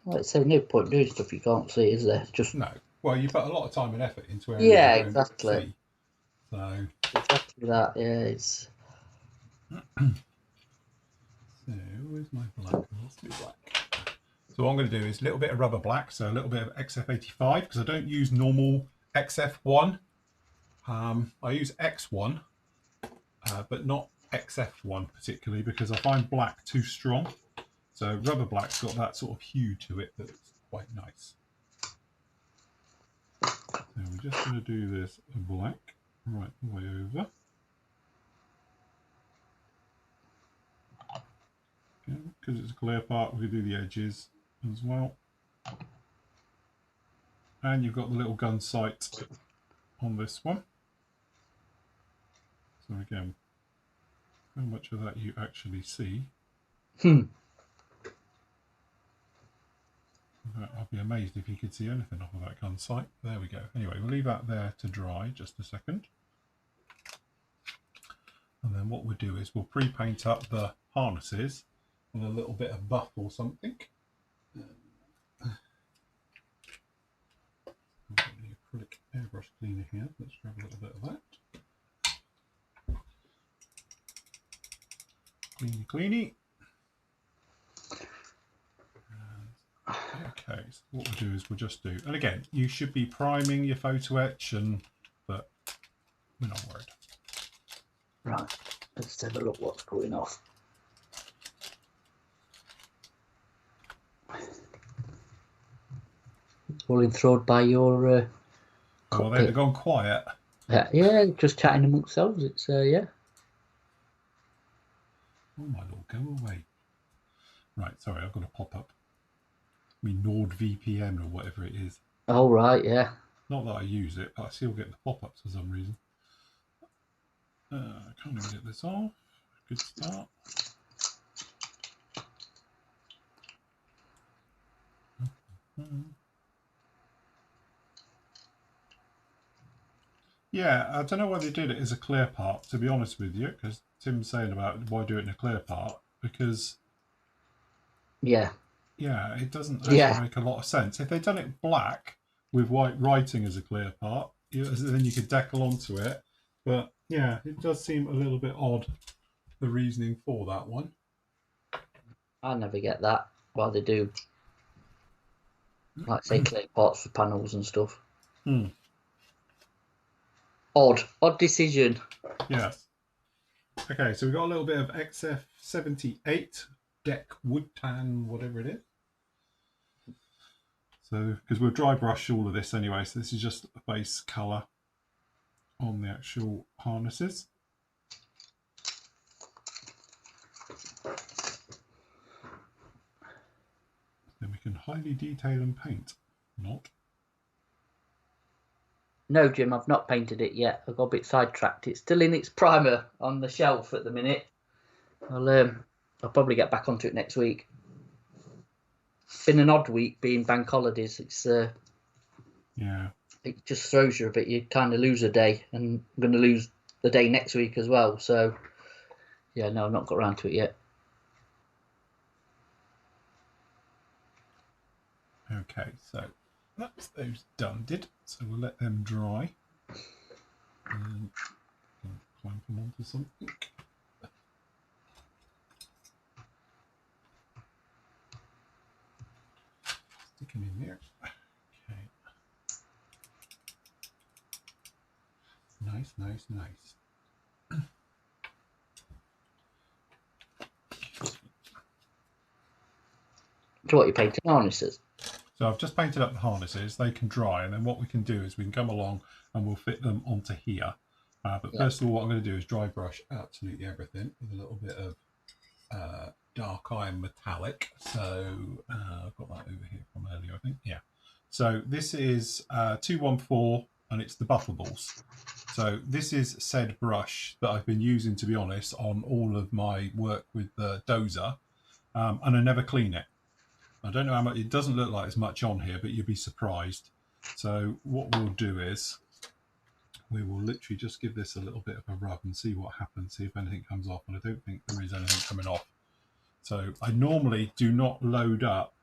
Well, it's no point doing stuff you can't see, is there? Just no. Well, you put a lot of time and effort into it. Yeah, exactly. So exactly that. Yeah, it's. So where's my black? Let's do black. So what I'm going to do is a little bit of rubber black, so a little bit of XF85, because I don't use normal XF1. I use X1, but not XF1 particularly, because I find black too strong. So rubber black's got that sort of hue to it that's quite nice. So we're just going to do this black right the way over. Okay, because it's a clear part, we do the edges as well. And you've got the little gun sight on this one. So again, how much of that you actually see? I'd be amazed if you could see anything off of that gun sight. There we go. Anyway, we'll leave that there to dry just a second. And then what we'll do is we'll pre-paint up the harnesses with a little bit of buff or something. I've got the acrylic airbrush cleaner here. Let's grab a little bit of that. Cleany, cleany. Okay, so what we'll do is we'll just do, and again, you should be priming your photo etch, but we're not worried. Right. Let's have a look what's going off. All enthralled by your Well, they've gone quiet. yeah, just chatting amongst themselves. It's yeah. Oh my lord, go away. Right, sorry, I've got a pop-up. NordVPN or whatever it is. Oh right, yeah. Not that I use it, but I still get the pop-ups for some reason. I can't even get this off. Good start. Yeah, I don't know why they did it as a clear part, to be honest with you, because Tim's saying about why do it in a clear part, because yeah, it doesn't actually make a lot of sense. If they'd done it black with white writing as a clear part, then you could decal onto it. But yeah, it does seem a little bit odd, the reasoning for that one. I never get that. Why they do, like say, clear parts for panels and stuff. Odd decision. Yes. Okay, so we've got a little bit of XF78 deck wood tan, whatever it is. So, because we'll dry brush all of this anyway, so this is just a base colour on the actual harnesses. Then we can highly detail and paint. Not. No, Jim, I've not painted it yet. I got a bit sidetracked. It's still in its primer on the shelf at the minute. I'll probably get back onto it next week. It's been an odd week being bank holidays. It's Yeah. It just throws you a bit. You kind of lose a day, and I'm going to lose the day next week as well. So, yeah, no, I've not got around to it yet. Okay, so that's those done. So we'll let them dry. And clamp them onto something. Stick them in there. Okay. Nice, nice, nice. So what, you painting harnesses? So I've just painted up the harnesses. They can dry, and then what we can do is we can come along and we'll fit them onto here. But first of all, what I'm going to do is dry brush absolutely everything with a little bit of dark iron metallic. So I've got that over here from earlier, I think. Yeah. So this is 214, and it's the Buffables. So this is said brush that I've been using, to be honest, on all of my work with the dozer, and I never clean it. I don't know how much, it doesn't look like there's much on here, but you'll be surprised. So what we'll do is we will literally just give this a little bit of a rub and see what happens, see if anything comes off. And I don't think there is anything coming off. So I normally do not load up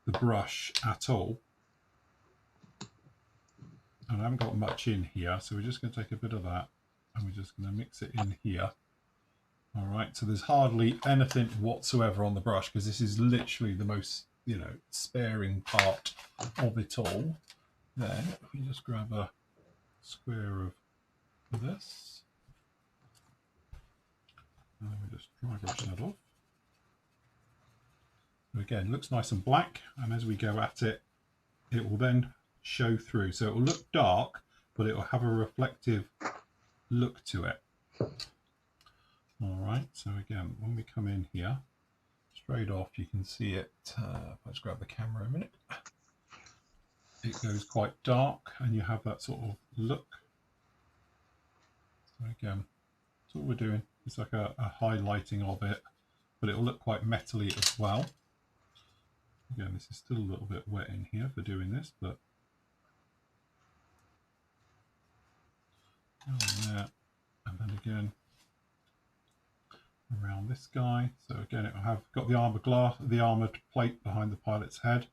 the brush at all. And I haven't got much in here, so we're just going to take a bit of that and we're just going to mix it in here. All right, so there's hardly anything whatsoever on the brush because this is literally the most, sparing part of it all. Then if we just grab a square of this, and we just dry brush that off. So again, looks nice and black, and as we go at it, it will then show through. So it will look dark, but it will have a reflective look to it. All right, so again, when we come in here, straight off, you can see it. If I just grab the camera a minute, it goes quite dark, and you have that sort of look. So again, that's all we're doing. It's like a highlighting of it, but it will look quite metally as well. Again, this is still a little bit wet in here for doing this, but there, and then again around this guy. So again, it will have got the armored plate behind the pilot's head,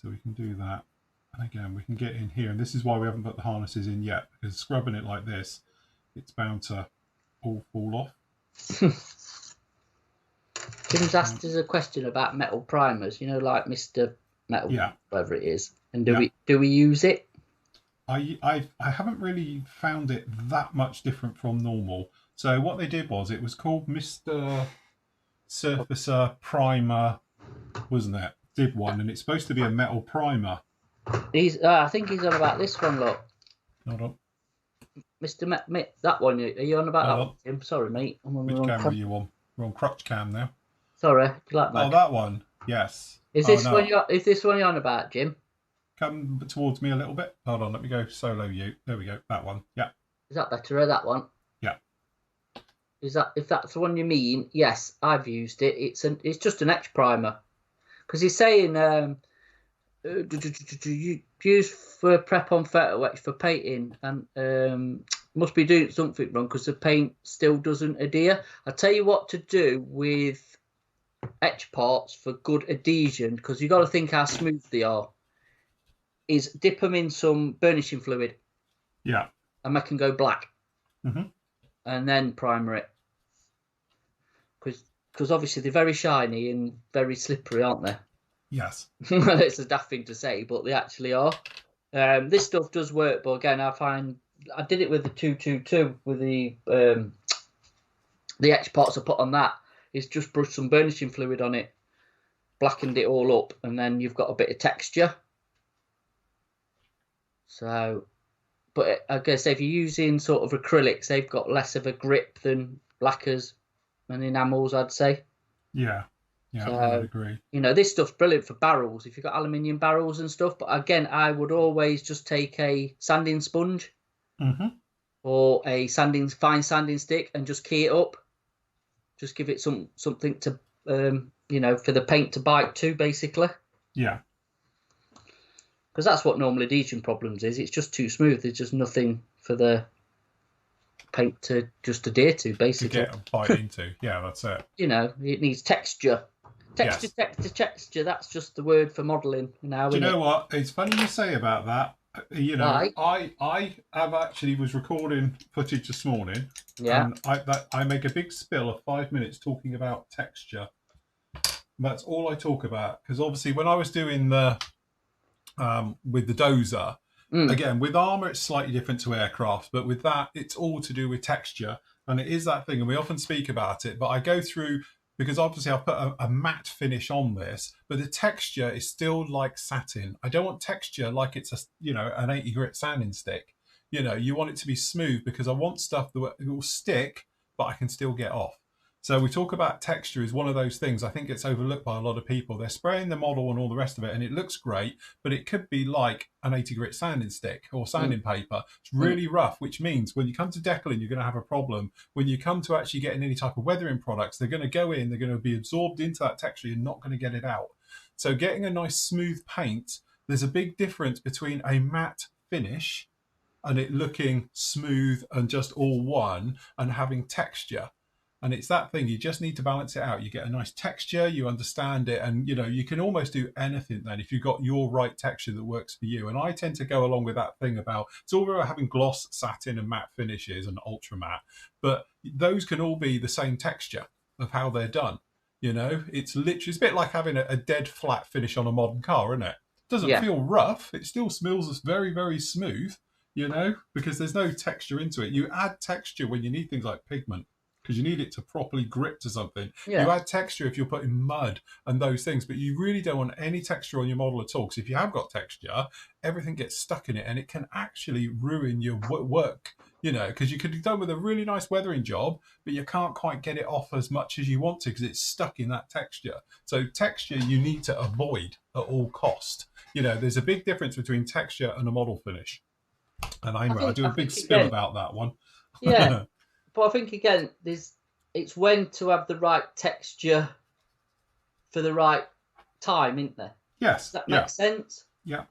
so we can do that. And again, we can get in here, and this is why we haven't put the harnesses in yet, because scrubbing it like this, it's bound to all fall off. Tim's asked us a question about metal primers, like Mr. Metal, whatever it is. And do we use it? I haven't really found it that much different from normal. So what they did was, it was called Mr. Surfacer Primer, wasn't it? Did one, and it's supposed to be a metal primer. I think he's on about this one, look. Hold on. Mr. That one, are you on about Hold that on. one, Tim? Sorry, mate. I'm on the Which wrong camera are you on? We're on crutch cam now. Sorry, do you like that? Oh, that one. Yes. Is Oh, this no. is this one you're on about, Jim? Come towards me a little bit. Hold on, let me go solo you. There we go. That one. Yeah. Is that better? Or that one? Yeah. Is that, if that's the one you mean? Yes, I've used it. It's just an etch primer, because he's saying use for prep on photo etch for painting, and must be doing something wrong because the paint still doesn't adhere. I'll tell you what to do with etch parts for good adhesion, because you've got to think how smooth they are. Is dip them in some burnishing fluid. Yeah. And make them go black. Mm-hmm. And then primer it. Because obviously they're very shiny and very slippery, aren't they? Yes. It's a daft thing to say, but they actually are. This stuff does work, but again, I find I did it with the 222 with the etch parts I put on that. Is just brush some burnishing fluid on it, blackened it all up, and then you've got a bit of texture. So, but I guess if you're using sort of acrylics, they've got less of a grip than lacquers and enamels, I'd say. Yeah. Yeah, So, I would agree. You know, this stuff's brilliant for barrels. If you've got aluminium barrels and stuff, but again, I would always just take a sanding sponge or a fine sanding stick and just key it up. Just give it something to, you know, for the paint to bite to, basically. Yeah. Because that's what normal adhesion problems is. It's just too smooth. There's just nothing for the paint to just adhere to, basically. To get a bite into. Yeah, that's it. You know, it needs texture. Texture, that's just the word for modelling now. Do you know what? It's funny you say about that. You know, I have actually was recording footage this morning. Yeah. And I make a big spill of 5 minutes talking about texture. That's all I talk about. Because obviously when I was doing the with the dozer, again, with armour it's slightly different to aircraft, but with that it's all to do with texture. And it is that thing, and we often speak about it, but I go through, because obviously I've put a matte finish on this, but the texture is still like satin. I don't want texture like it's an 80 grit sanding stick. You know, you want it to be smooth, because I want stuff that will stick, but I can still get off. So we talk about texture is one of those things. I think it's overlooked by a lot of people. They're spraying the model and all the rest of it, and it looks great, but it could be like an 80 grit sanding stick or sanding paper. It's really rough, which means when you come to decaling, you're going to have a problem. When you come to actually getting any type of weathering products, they're going to go in, they're going to be absorbed into that texture. You're not going to get it out. So getting a nice smooth paint, there's a big difference between a matte finish and it looking smooth and just all one, and having texture. And it's that thing, you just need to balance it out. You get a nice texture, you understand it, and you know, you can almost do anything then if you've got your right texture that works for you. And I tend to go along with that thing about, it's all about having gloss, satin and matte finishes and ultra matte, but those can all be the same texture of how they're done. You know, it's literally, it's a bit like having a dead flat finish on a modern car, isn't it? It doesn't feel rough, it still smells very, very smooth, you know, because there's no texture into it. You add texture when you need things like pigment, because you need it to properly grip to something. You add texture if you're putting mud and those things, but you really don't want any texture on your model at all, because if you have got texture, everything gets stuck in it and it can actually ruin your work, you know, because you could be done with a really nice weathering job, but you can't quite get it off as much as you want to because it's stuck in that texture. So texture you need to avoid at all cost. You know, there's a big difference between texture and a model finish. And I do a big spill about that one. Yeah. But I think again, it's when to have the right texture for the right time, isn't there? Yes. Does that make sense? Yeah.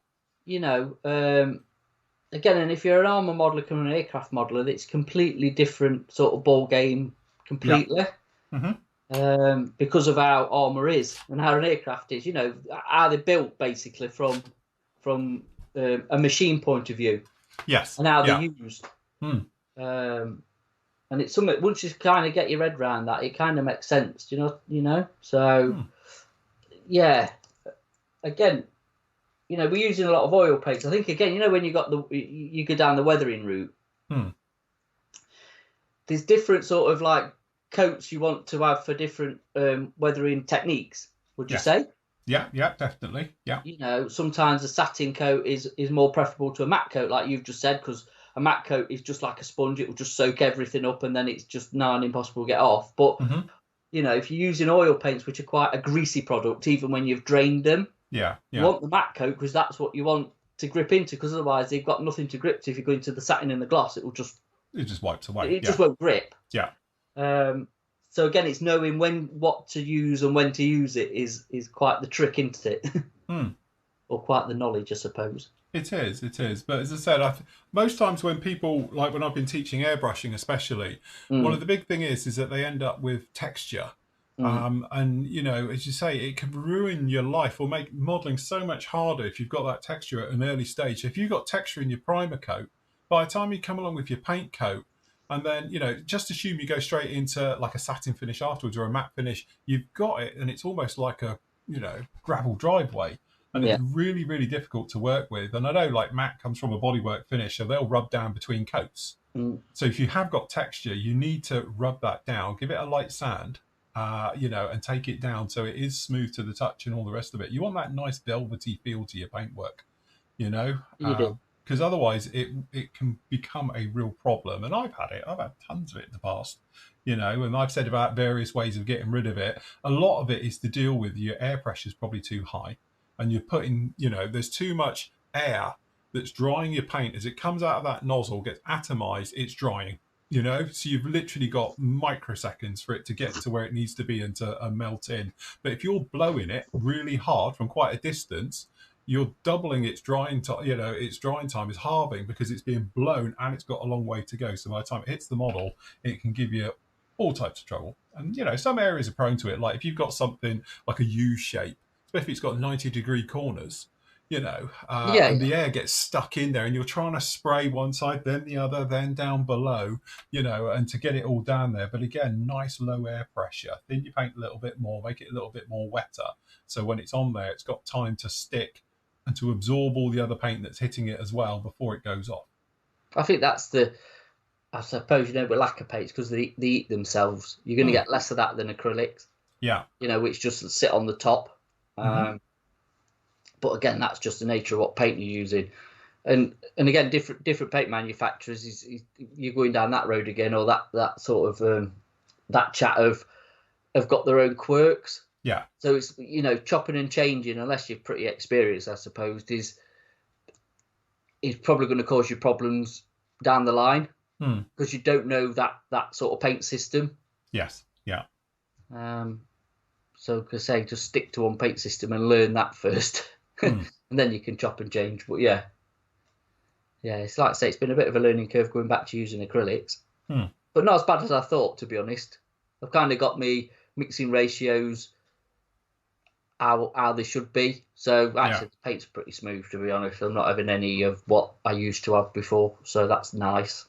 You know, again, and if you're an armour modeler coming an aircraft modeler, it's completely different sort of ball game completely. Because of how armour is and how an aircraft is, you know, how they're built basically from a machine point of view. Yes. And how they're used. And it's something, once you kind of get your head around that, it kind of makes sense, you know. So, yeah. Again, you know, we're using a lot of oil paints. I think again, you know, when you go down the weathering route, there's different sort of like coats you want to have for different weathering techniques. Would you say? Yeah, definitely. Yeah. Sometimes a satin coat is more preferable to a matte coat, like you've just said, because a matte coat is just like a sponge. It will just soak everything up, and then it's just nigh on impossible to get off. But Mm-hmm. if you're using oil paints, which are quite a greasy product, even when you've drained them, Yeah. you want the matte coat because that's what you want to grip into. Because otherwise, they've got nothing to grip to. If you go into the satin and the gloss, it just wipes away. it just won't grip. Yeah. So again, it's knowing what to use and when to use it is quite the trick, isn't it? Or quite the knowledge, I suppose. It is. But as I said, most times when people, like when I've been teaching airbrushing especially, one of the big thing is that they end up with texture. And, as you say, it can ruin your life or make modelling so much harder if you've got that texture at an early stage. If you've got texture in your primer coat, by the time you come along with your paint coat, and then, just assume you go straight into like a satin finish afterwards or a matte finish, you've got it and it's almost like a, gravel driveway. And it's really, really difficult to work with. And I know like matte comes from a bodywork finish, so they'll rub down between coats. So if you have got texture, you need to rub that down, give it a light sand, and take it down so it is smooth to the touch and all the rest of it. You want that nice velvety feel to your paintwork, because otherwise it can become a real problem. And I've had tons of it in the past, and I've said about various ways of getting rid of it. A lot of it is to deal with your air pressure is probably too high. And you're putting, there's too much air that's drying your paint. As it comes out of that nozzle, gets atomized, it's drying, So you've literally got microseconds for it to get to where it needs to be and to melt in. But if you're blowing it really hard from quite a distance, you're doubling its drying time. Its drying time is halving because it's being blown and it's got a long way to go. So by the time it hits the model, it can give you all types of trouble. And, some areas are prone to it. Like if you've got something like a U shape, especially if it's got 90-degree corners, and the air gets stuck in there and you're trying to spray one side, then the other, then down below, and to get it all down there. But again, nice low air pressure, thin your paint a little bit more, make it a little bit more wetter. So when it's on there, it's got time to stick and to absorb all the other paint that's hitting it as well before it goes off. I think that's I suppose, with lacquer paints, because they eat themselves, you're going to get less of that than acrylics. Yeah. Which just sit on the top. But again, that's just the nature of what paint you're using, and again, different paint manufacturers you're going down that road again, or that sort of that chat of have got their own quirks. Yeah. So it's chopping and changing, unless you're pretty experienced, I suppose, is probably going to cause you problems down the line because you don't know that sort of paint system. Yes. Yeah. So, I say, just stick to one paint system and learn that first, and then you can chop and change. But yeah, it's like I say, it's been a bit of a learning curve going back to using acrylics, but not as bad as I thought, to be honest. I've kind of got me mixing ratios how they should be. So actually, the paint's pretty smooth, to be honest. I'm not having any of what I used to have before, so that's nice.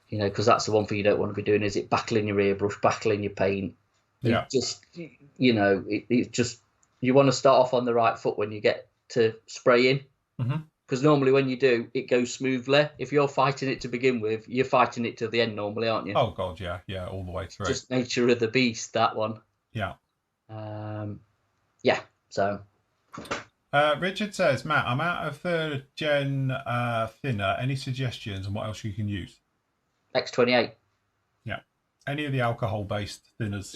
Because that's the one thing you don't want to be doing, is it battling your airbrush, battling your paint. Yeah. It's just you want to start off on the right foot when you get to spraying, because normally when you do, it goes smoothly. If you're fighting it to begin with, you're fighting it to the end normally, aren't you? Oh god, yeah, all the way through. Just nature of the beast, that one. Yeah. So. Richard says, Matt, I'm out of third gen thinner. Any suggestions on what else you can use? X28. Yeah. Any of the alcohol-based thinners.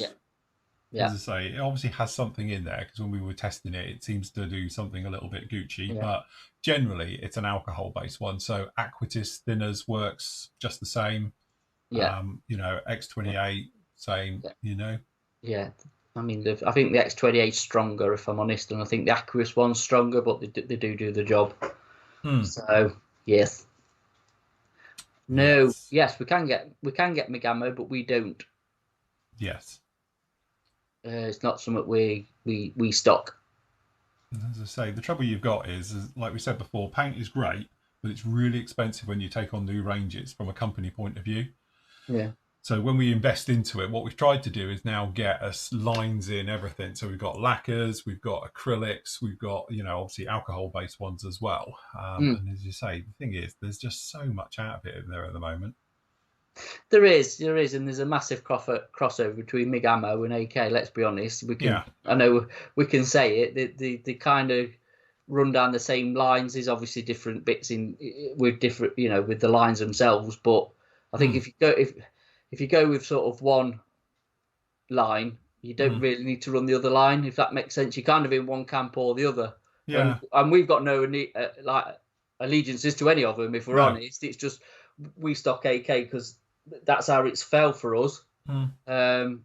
Yeah. As I say, it obviously has something in there because when we were testing it, it seems to do something a little bit Gucci, but generally it's an alcohol-based one. So Aquitis thinners works just the same. Yeah. X28, same, Yeah. I mean, I think the X28 is stronger, if I'm honest, and I think the Aqueous one's stronger, but they do the job. So, yes. No, yes, we can get Megamo, but we don't. Yes. It's not something we stock. As I say, the trouble you've got is, like we said before, paint is great, but it's really expensive when you take on new ranges from a company point of view. Yeah. So when we invest into it, what we've tried to do is now get us lines in everything. So we've got lacquers, we've got acrylics, we've got, obviously alcohol-based ones as well. And as you say, the thing is, there's just so much out of it in there at the moment. There is, and there's a massive crossover between MIG ammo and AK. Let's be honest. I know we can say it. The kind of run down the same lines. Is obviously different bits with different, with the lines themselves. But I think if you go with sort of one line, you don't really need to run the other line. If that makes sense, you're kind of in one camp or the other. Yeah. And we've got no like allegiances to any of them. If we're honest, it's just we stock AK because that's how it's fell for us. And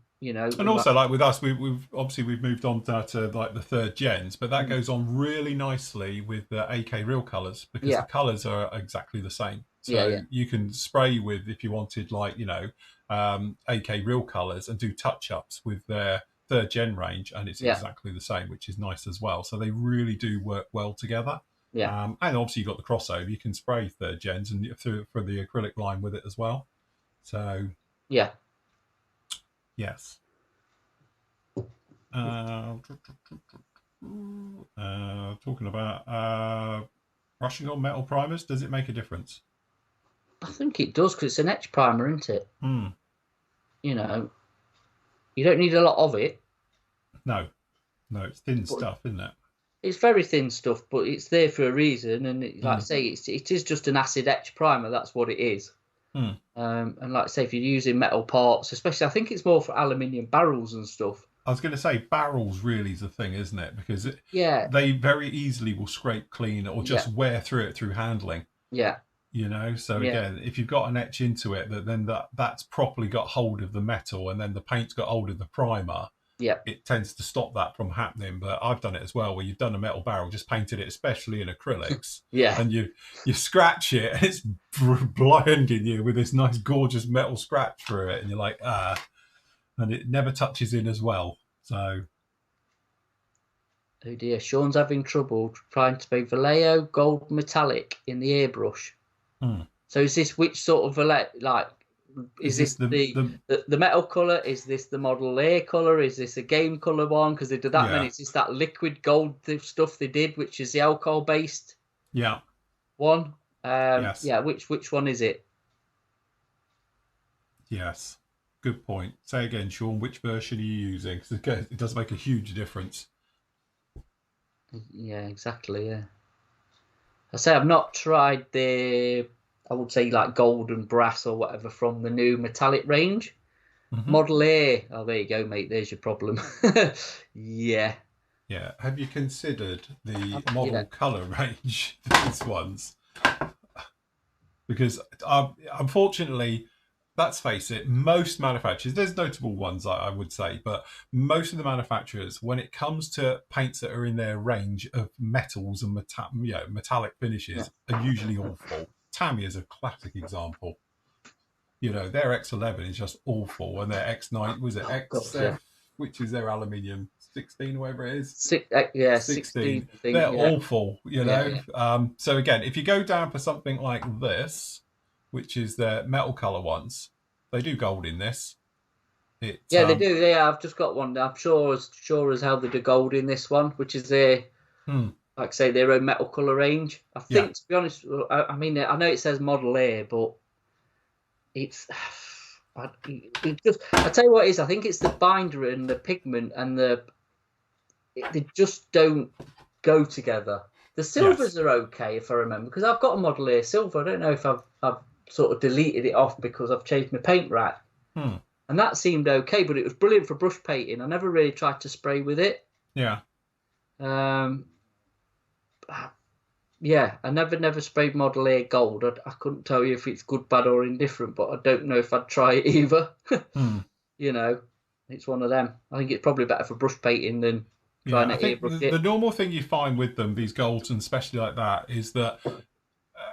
also like with us, we've moved on to like the third gens, but that goes on really nicely with the AK real colours because the colours are exactly the same. So you can spray with, if you wanted, like, AK real colours and do touch-ups with their third gen range, and it's exactly the same, which is nice as well. So they really do work well together. And obviously you've got the crossover. You can spray third gens and for the acrylic line with it as well. So yes. Talking about brushing on metal primers, does it make a difference? I think it does, because it's an etch primer, isn't it? You don't need a lot of it. No, it's thin stuff, isn't it? It's very thin stuff, but it's there for a reason. And like I say, it is just an acid etch primer. That's what it is. And like I say, if you're using metal parts, especially, I think it's more for aluminium barrels and stuff. I was going to say barrels really is the thing, isn't it? Because they very easily will scrape clean or just wear through it through handling. So again, if you've got an etch into it, then that's properly got hold of the metal, and then the paint's got hold of the primer. It tends to stop that from happening. But I've done it as well, where you've done a metal barrel, just painted it, especially in acrylics. And you scratch it, and it's blinding you with this nice, gorgeous metal scratch through it, and you're like, and it never touches in as well. So, oh dear, Sean's having trouble trying to spray Vallejo gold metallic in the airbrush. So is this which sort of like? Is this the metal color? Is this the Model A color? Is this a game color one? Because they did that many. Is this that liquid gold stuff they did, which is the alcohol based? One. Yes. Yeah. Which one is it? Yes. Good point. Say again, Sean. Which version are you using? Because it does make a huge difference. Yeah. Exactly. Yeah. I say I've not tried I would say like gold and brass or whatever from the new metallic range. Model A. Oh, there you go, mate. There's your problem. Yeah. Have you considered the model colour range for these ones? Because unfortunately, let's face it, most manufacturers, there's notable ones I would say, but most of the manufacturers, when it comes to paints that are in their range of metals and metallic finishes, are usually awful. Tamiya is a classic example. Their X11 is just awful, and their X9 was it XF, which is their aluminium 16, whatever it is. 16. They're awful. So again, if you go down for something like this, which is their metal color ones, they do gold in this. They do. I've just got one. I'm sure as hell they do gold in this one, which is their. Like I say, their own metal colour range. I think, to be honest, I mean, I know it says Model A, but it's... I tell you what it is, I think it's the binder and the pigment and they just don't go together. The silvers are okay, if I remember, because I've got a Model A silver. I don't know if I've sort of deleted it off because I've changed my paint rack. And that seemed okay, but it was brilliant for brush painting. I never really tried to spray with it. I never sprayed Model A gold. I couldn't tell you if it's good, bad, or indifferent, but I don't know if I'd try it either. It's one of them. I think it's probably better for brush painting than trying to airbrush it. The normal thing you find with them, these golds, and especially like that, is that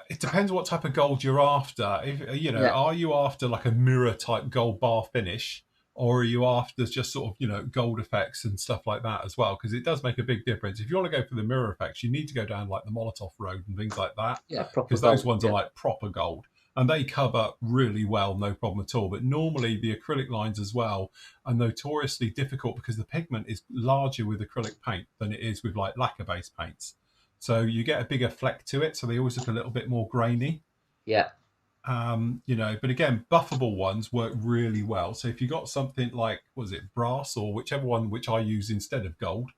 it depends what type of gold you're after. If are you after like a mirror type gold bar finish? Or are you after just sort of, gold effects and stuff like that as well? Because it does make a big difference. If you want to go for the mirror effects, you need to go down like the Molotov road and things like that. Because those ones are like proper gold. And they cover really well, no problem at all. But normally the acrylic lines as well are notoriously difficult because the pigment is larger with acrylic paint than it is with like lacquer-based paints. So you get a bigger fleck to it. So they always look a little bit more grainy. You know, but again, buffable ones work really well. So if you got something like, was it brass or whichever one which I use instead of gold,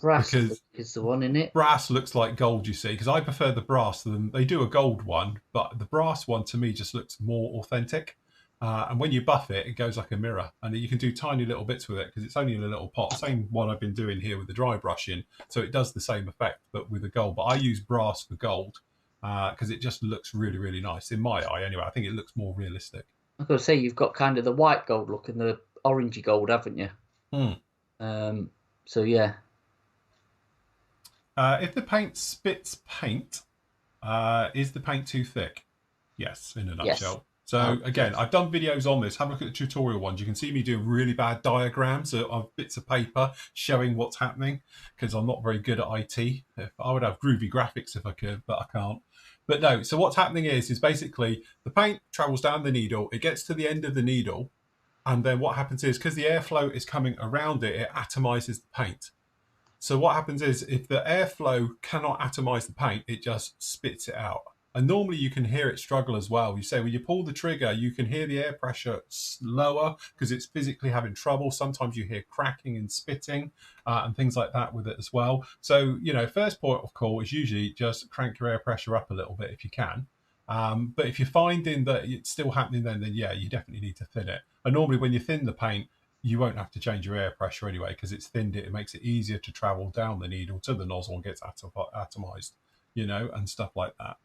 Brass, I think, because is the one in it. brass looks like gold, you see, because I prefer the brass to them. They do a gold one, but the brass one to me just looks more authentic. And when you buff it, it goes like a mirror, and you can do tiny little bits with it because it's only in a little pot. Same one I've been doing here with the dry brushing, so it does the same effect, but with the gold. But I use brass for gold because it just looks really, really nice in my eye. Anyway, I think it looks more realistic. I've got to say, you've got kind of the white gold look and the orangey gold, haven't you? Hmm. So yeah. If the paint spits paint, is the paint too thick? Yes, in a Yes. nutshell. So again, I've done videos on this. Have a look at the tutorial ones. You can see me doing really bad diagrams of bits of paper showing what's happening because I'm not very good at IT. If I would have groovy graphics if I could, but I can't. But no, so what's happening is basically the paint travels down the needle, it gets to the end of the needle, and then what happens is because the airflow is coming around it, it atomizes the paint. So what happens is if the airflow cannot atomize the paint, it just spits it out. And normally you can hear it struggle as well. You say when you pull the trigger, you can hear the air pressure lower because it's physically having trouble. Sometimes you hear cracking and spitting and things like that with it as well. So, you know, first point of call is usually just crank your air pressure up a little bit if you can. But if you're finding that it's still happening, then yeah, you definitely need to thin it. And normally when you thin the paint, you won't have to change your air pressure anyway because it's thinned it. It makes it easier to travel down the needle to the nozzle and gets atomized, you know, and stuff like that.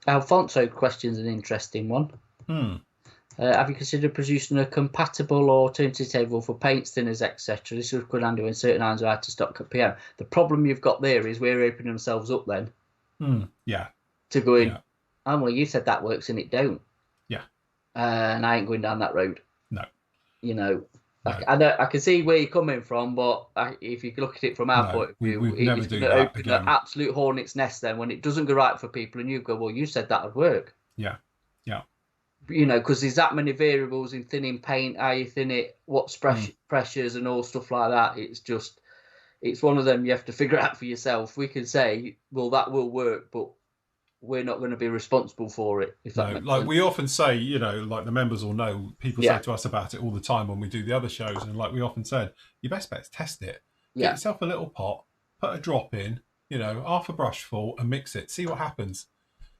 Alfonso question's an interesting one. Have you considered producing a compatible or alternative table for paints, thinners, etc.? This would come handy when certain irons are out of stock at PM. The problem you've got there is we're opening ourselves up then. Yeah. To go in. Oh, well, you said that works and it don't. Yeah. And I ain't going down that road. No. You know, No. I can see where you're coming from, but if you look at it from our point of view, it's going to open an absolute hornet's nest then when it doesn't go right for people and you go, well, you said that would work. Yeah. Yeah. You know, because there's that many variables in thinning paint, how you thin it, what pressures and all stuff like that. It's just, it's one of them you have to figure out for yourself. We can say, well, that will work, but we're not going to be responsible for it. If that makes sense. We often say, you know, like the members will know, people say to us about it all the time when we do the other shows. And like we often said, your best bet is test it. Get yourself a little pot, put a drop in, you know, half a brush full and mix it. See what happens.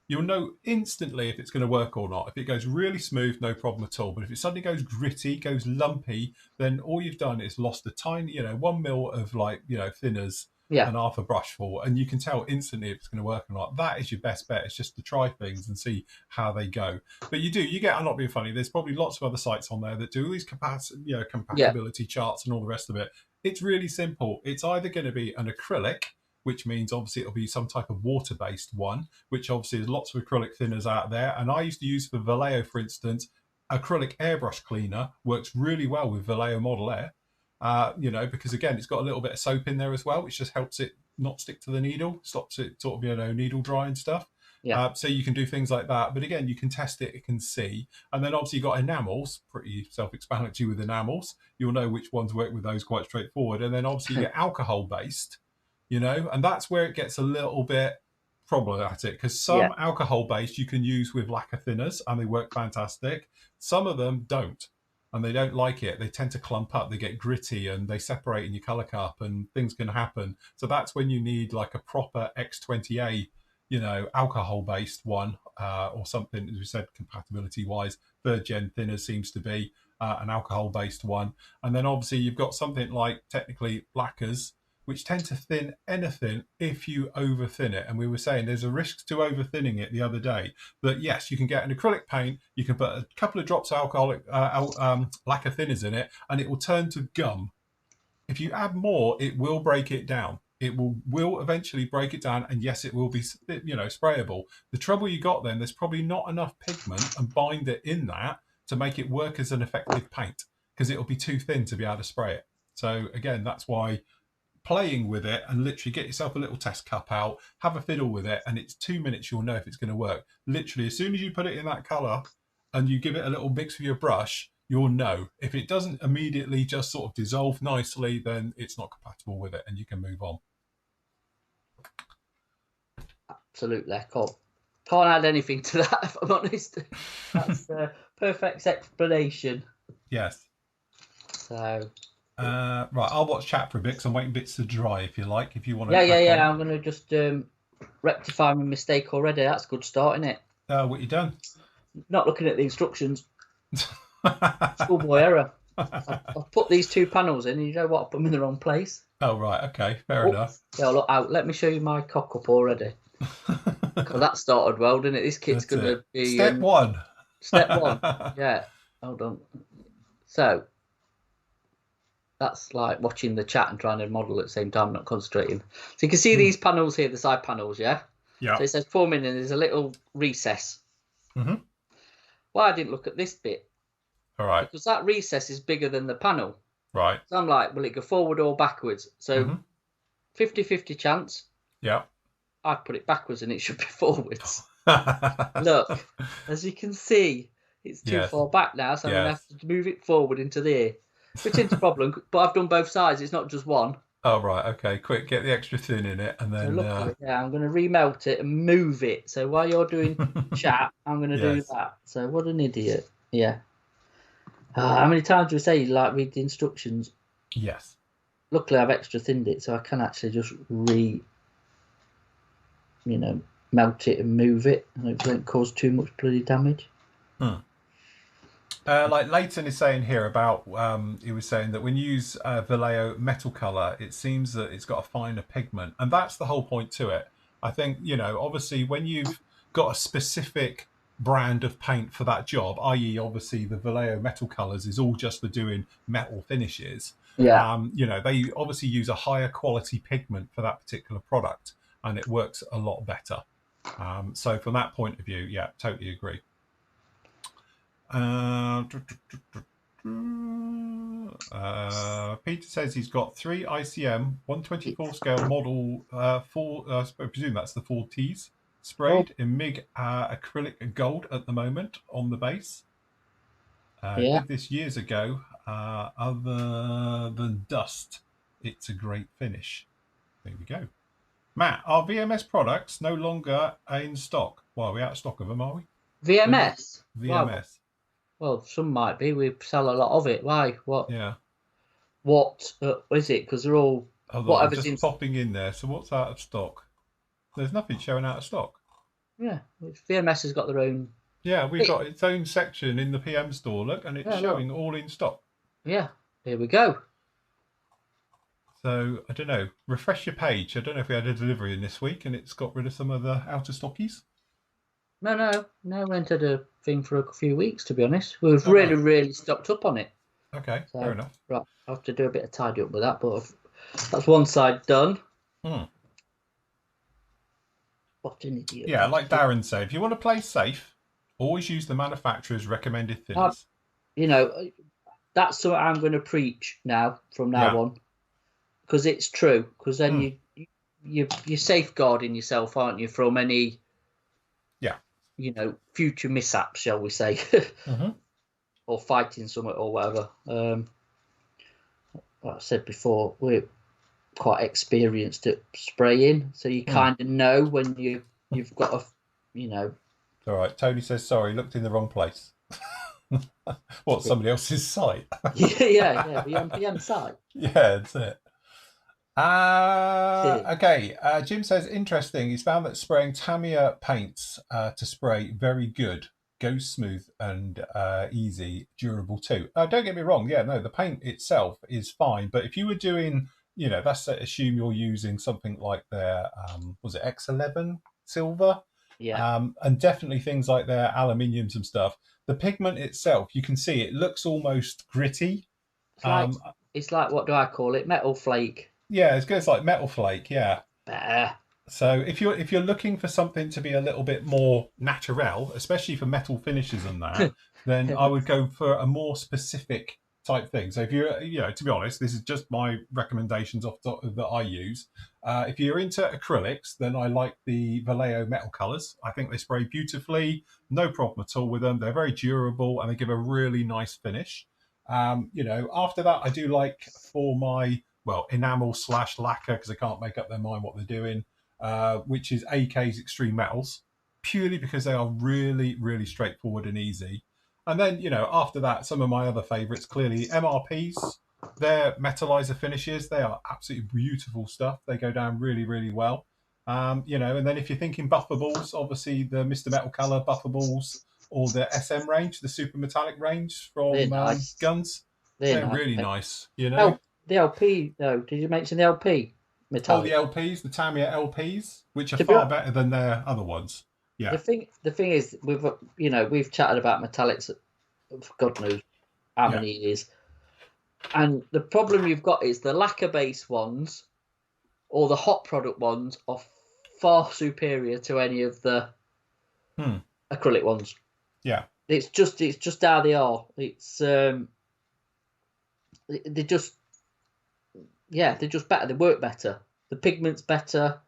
You'll know instantly if it's going to work or not. If it goes really smooth, no problem at all. But if it suddenly goes gritty, goes lumpy, then all you've done is lost a tiny, you know, 1 mil of like, you know, thinners and half a brush full. And you can tell instantly if it's going to work or not. That is your best bet. It's just to try things and see how they go. But you get, I'm not being funny, there's probably lots of other sites on there that do all these compatibility charts and all the rest of it. It's really simple. It's either going to be an acrylic, which means obviously it'll be some type of water-based one, which obviously there's lots of acrylic thinners out there. And I used to use for Vallejo, for instance, acrylic airbrush cleaner works really well with Vallejo Model Air, you know, because again, it's got a little bit of soap in there as well, which just helps it not stick to the needle, stops it sort of, you know, needle dry and stuff. So you can do things like that. But again, you can test it, you can see. And then obviously you've got enamels, pretty self-explanatory with enamels. You'll know which ones work with those quite straightforward. And then obviously you get alcohol-based, you know, and that's where it gets a little bit problematic because some alcohol-based you can use with lacquer thinners and they work fantastic. Some of them don't, and they don't like it. They tend to clump up, they get gritty, and they separate in your color cup, and things can happen. So that's when you need like a proper X20A, you know, alcohol-based one or something, as we said, compatibility-wise. Third gen thinner seems to be an alcohol-based one. And then obviously you've got something like technically lacquers, which tend to thin anything if you over thin it. And we were saying there's a risk to over thinning it the other day. That yes, you can get an acrylic paint, you can put a couple of drops of alcoholic lacquer thinners in it, and it will turn to gum. If you add more, it will break it down. It will eventually break it down, and yes, it will be, you know, sprayable. The trouble you got then, there's probably not enough pigment and binder in that to make it work as an effective paint because it'll be too thin to be able to spray it. So again, that's why playing with it and literally get yourself a little test cup out, have a fiddle with it, and it's 2 minutes, you'll know if it's going to work. Literally, as soon as you put it in that color and you give it a little mix with your brush, you'll know. If it doesn't immediately just sort of dissolve nicely, then it's not compatible with it and you can move on. Absolutely, cool. Can't add anything to that, if I'm honest. That's a perfect explanation. Yes. So. Right, I'll watch chat for a bit because I'm waiting bits to dry. If you like, if you want to. Yeah. I'm gonna just rectify my mistake already. That's a good start, isn't it? What you done? Not looking at the instructions. Schoolboy error. I've put these 2 panels in, and you know what? I put them in the wrong place. Oh right, okay, fair enough. Yeah, look out. Let me show you my cock up already. Because that started well, didn't it? This kit's going to be step 1. Step 1. Yeah. Hold on. So that's like watching the chat and trying to model at the same time, not concentrating. So you can see these panels here, the side panels, yeah? Yeah. So it says forming and there's a little recess. Mm-hmm. Well, I didn't look at this bit. All right. Because that recess is bigger than the panel. Right. So I'm like, will it go forward or backwards? So 50-50 chance. Yeah. I'd put it backwards and it should be forwards. Look, as you can see, it's too far back now, so I'm going to have to move it forward into there. Which isn't a problem, but I've done both sides. It's not just one. Oh, right. Okay, quick. Get the extra thin in it and then... So I'm going to remelt it and move it. So while you're doing chat, I'm going to do that. So what an idiot. Yeah. How many times do we say you like read the instructions? Yes. Luckily, I've extra thinned it, so I can actually just melt it and move it, and it won't cause too much bloody damage. Like Leighton is saying here about, he was saying that when you use Vallejo metal color, it seems that it's got a finer pigment, and that's the whole point to it. I think, obviously when you've got a specific brand of paint for that job, i.e. obviously the Vallejo metal colors is all just for doing metal finishes. Yeah. They obviously use a higher quality pigment for that particular product, and it works a lot better. So from that point of view, yeah, totally agree. Peter says he's got 3 ICM 124 scale model I presume that's the 4Ts sprayed in MIG acrylic gold at the moment on the base. Did this years ago. Other than dust, it's a great finish. There we go. Matt, are VMS products no longer in stock? Well, are we out of stock of them, are we? VMS? VMS. Well, some might be. We sell a lot of it. Why? What? Yeah. What is it? Because they're all... Whatever's just popping in there. So what's out of stock? There's nothing showing out of stock. Yeah. VMS has got their own... Yeah, we've got its own section in the PM store, look, and it's showing all in stock. Yeah. Here we go. So, I don't know. Refresh your page. I don't know if we had a delivery in this week and it's got rid of some of the out of stockies. No. We entered a thing for a few weeks, to be honest. We've really stocked up on it. Okay, fair enough. Right, I'll have to do a bit of tidy up with that, but that's one side done. What an idiot. Yeah, like Darren said, if you want to play safe, always use the manufacturer's recommended thinners. That's what I'm going to preach now, from now on, because it's true. Because then you're safeguarding yourself, aren't you, from any... future mishaps, shall we say, or fighting something or whatever. Like I said before, we're quite experienced at spraying, so you kind of know when you've got a, All right. Tony says sorry, looked in the wrong place. What, somebody else's site? yeah, the MPM site. Yeah, that's it. Okay. Jim says, interesting. He's found that spraying Tamiya paints to spray very good, goes smooth and easy, durable too. Don't get me wrong. Yeah, no, the paint itself is fine. But if you were doing, that's assume you're using something like their, was it X11 silver? Yeah. And definitely things like their aluminiums and stuff. The pigment itself, you can see it looks almost gritty. It's like, what do I call it? Metal flake. Yeah, it's good. It's like metal flake. Yeah. Better. So if you're looking for something to be a little bit more natural, especially for metal finishes and that, then I would go for a more specific type thing. So if you're, to be honest, this is just my recommendations that I use. If you're into acrylics, then I like the Vallejo metal colors. I think they spray beautifully, no problem at all with them. They're very durable and they give a really nice finish. After that, I do like for my enamel / lacquer, because I can't make up their mind what they're doing, which is AK's Extreme Metals. purely because they are really, really straightforward and easy. And then, after that, some of my other favourites, clearly MRPs, their metallizer finishes, they are absolutely beautiful stuff. They go down really, really well. And then if you're thinking buffables, obviously the Mr. Metal Colour buffables or the SM range, the super metallic range They're from nice. Guns, They're they're nice. really nice, Oh, the LP though. Did you mention the LP Oh, the metallic? LPs, the Tamiya LPs, which are To be far honest, better than their other ones. Yeah. the thing is, we've chatted about metallics for God knows how Yeah. many years, and the problem you've got is the lacquer base ones or the hot product ones are far superior to any of the acrylic ones. Yeah. It's just how they are. It's they're just they're just better. They work better. The pigment's better.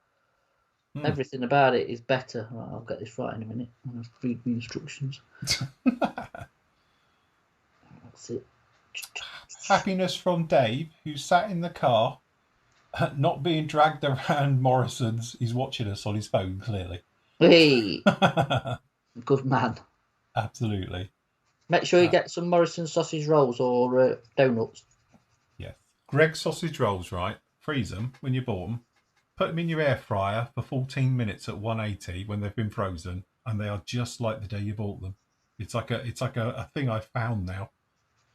Everything about it is better. Right, I'll get this right in a minute. I'll read the instructions. That's it. Happiness from Dave, who sat in the car, not being dragged around Morrison's. He's watching us on his phone, clearly. Hey, good man. Absolutely. Make sure you get some Morrison sausage rolls or donuts. Yes. Greg sausage rolls, right? Freeze them when you bought them. Put them in your air fryer for 14 minutes at 180 when they've been frozen, and they are just like the day you bought them. It's like a thing I found now.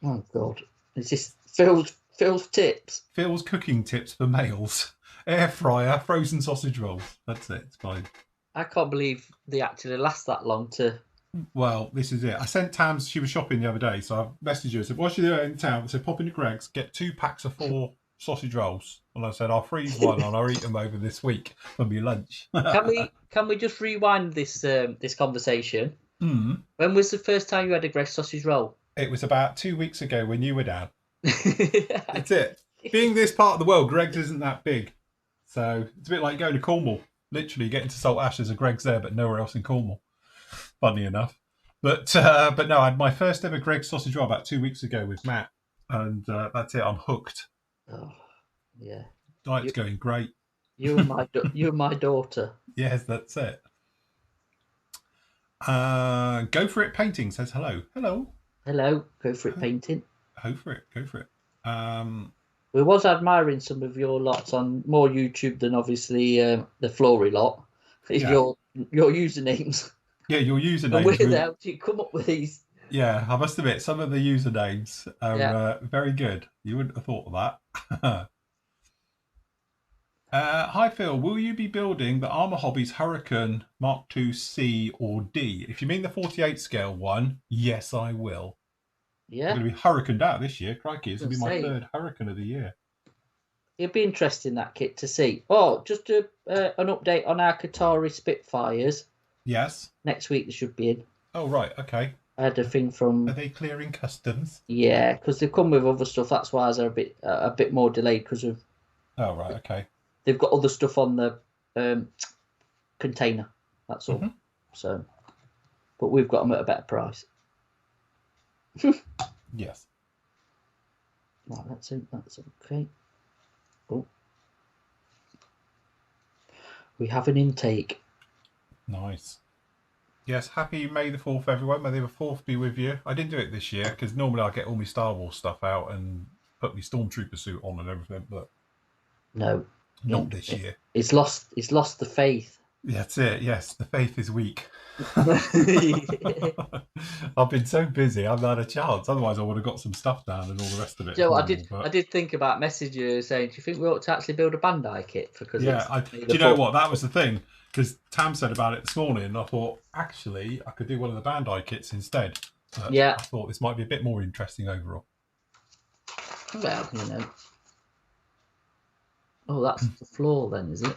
Oh God, it's just Phil's tips. Phil's cooking tips for males. Air fryer, frozen sausage rolls. That's it. It's fine. I can't believe they actually last that long to. Well, this is it. I sent Tams, she was shopping the other day, so I messaged her and said, what's she doing in town? I said, pop into Greg's, get 2 packs of 4 sausage rolls. And I said, I'll freeze one and I'll eat them over this week for my lunch. Can we just rewind this conversation? When was the first time you had a Greg's sausage roll? It was about 2 weeks ago when you were down. That's it. Being this part of the world, Greg's isn't that big. So it's a bit like going to Cornwall. Literally getting to Salt Ash, there's a Greg's there, but nowhere else in Cornwall. Funny enough. But no, I had my first ever Greg's sausage roll about 2 weeks ago with Matt. And that's it. I'm hooked. Oh, yeah. Diet's going great. You and my daughter. Yes, that's it. Go for it painting says hello. Hello. Hello. Go for it painting. Go for it. We was admiring some of your lots on more YouTube than obviously the Flory lot. Your usernames. Yeah, your usernames. Where the hell do you come up with these? Yeah, I must admit, some of the usernames are very good. You wouldn't have thought of that. Hi Phil, will you be building the Armour Hobbies Hurricane Mark II C or D? If you mean the 48 scale one, yes, I will. Yeah. I'm going to be hurricaned out this year. Crikey, this will be my 3rd hurricane of the year. It'd be interesting, that kit, to see. Oh, just an update on our Qatari Spitfires. Yes. Next week they should be in. Oh, right, okay. I had a thing from. Are they clearing customs? Yeah, because they've come with other stuff. That's why they're a bit more delayed because of. Oh, right, okay. They've got other stuff on the container. That's all. So, but we've got them at a better price. Yes. Right, that's it. That's okay. Oh, we have an intake. Nice. Yes, happy May the 4th, everyone. May the 4th be with you. I didn't do it this year because normally I get all my Star Wars stuff out and put my Stormtrooper suit on and everything, but no, not this year. It's lost the faith. That's it. Yes, the faith is weak. I've been so busy, I've not had a chance. Otherwise, I would have got some stuff down and all the rest of it. Joe, I did think about messaging you saying, "Do you think we ought to actually build a Bandai kit?" Because do you know what? That was the thing, because Tam said about it this morning, and I thought actually I could do one of the Bandai kits instead. But I thought this might be a bit more interesting overall. Well, you know. Oh, that's the floor then, is it?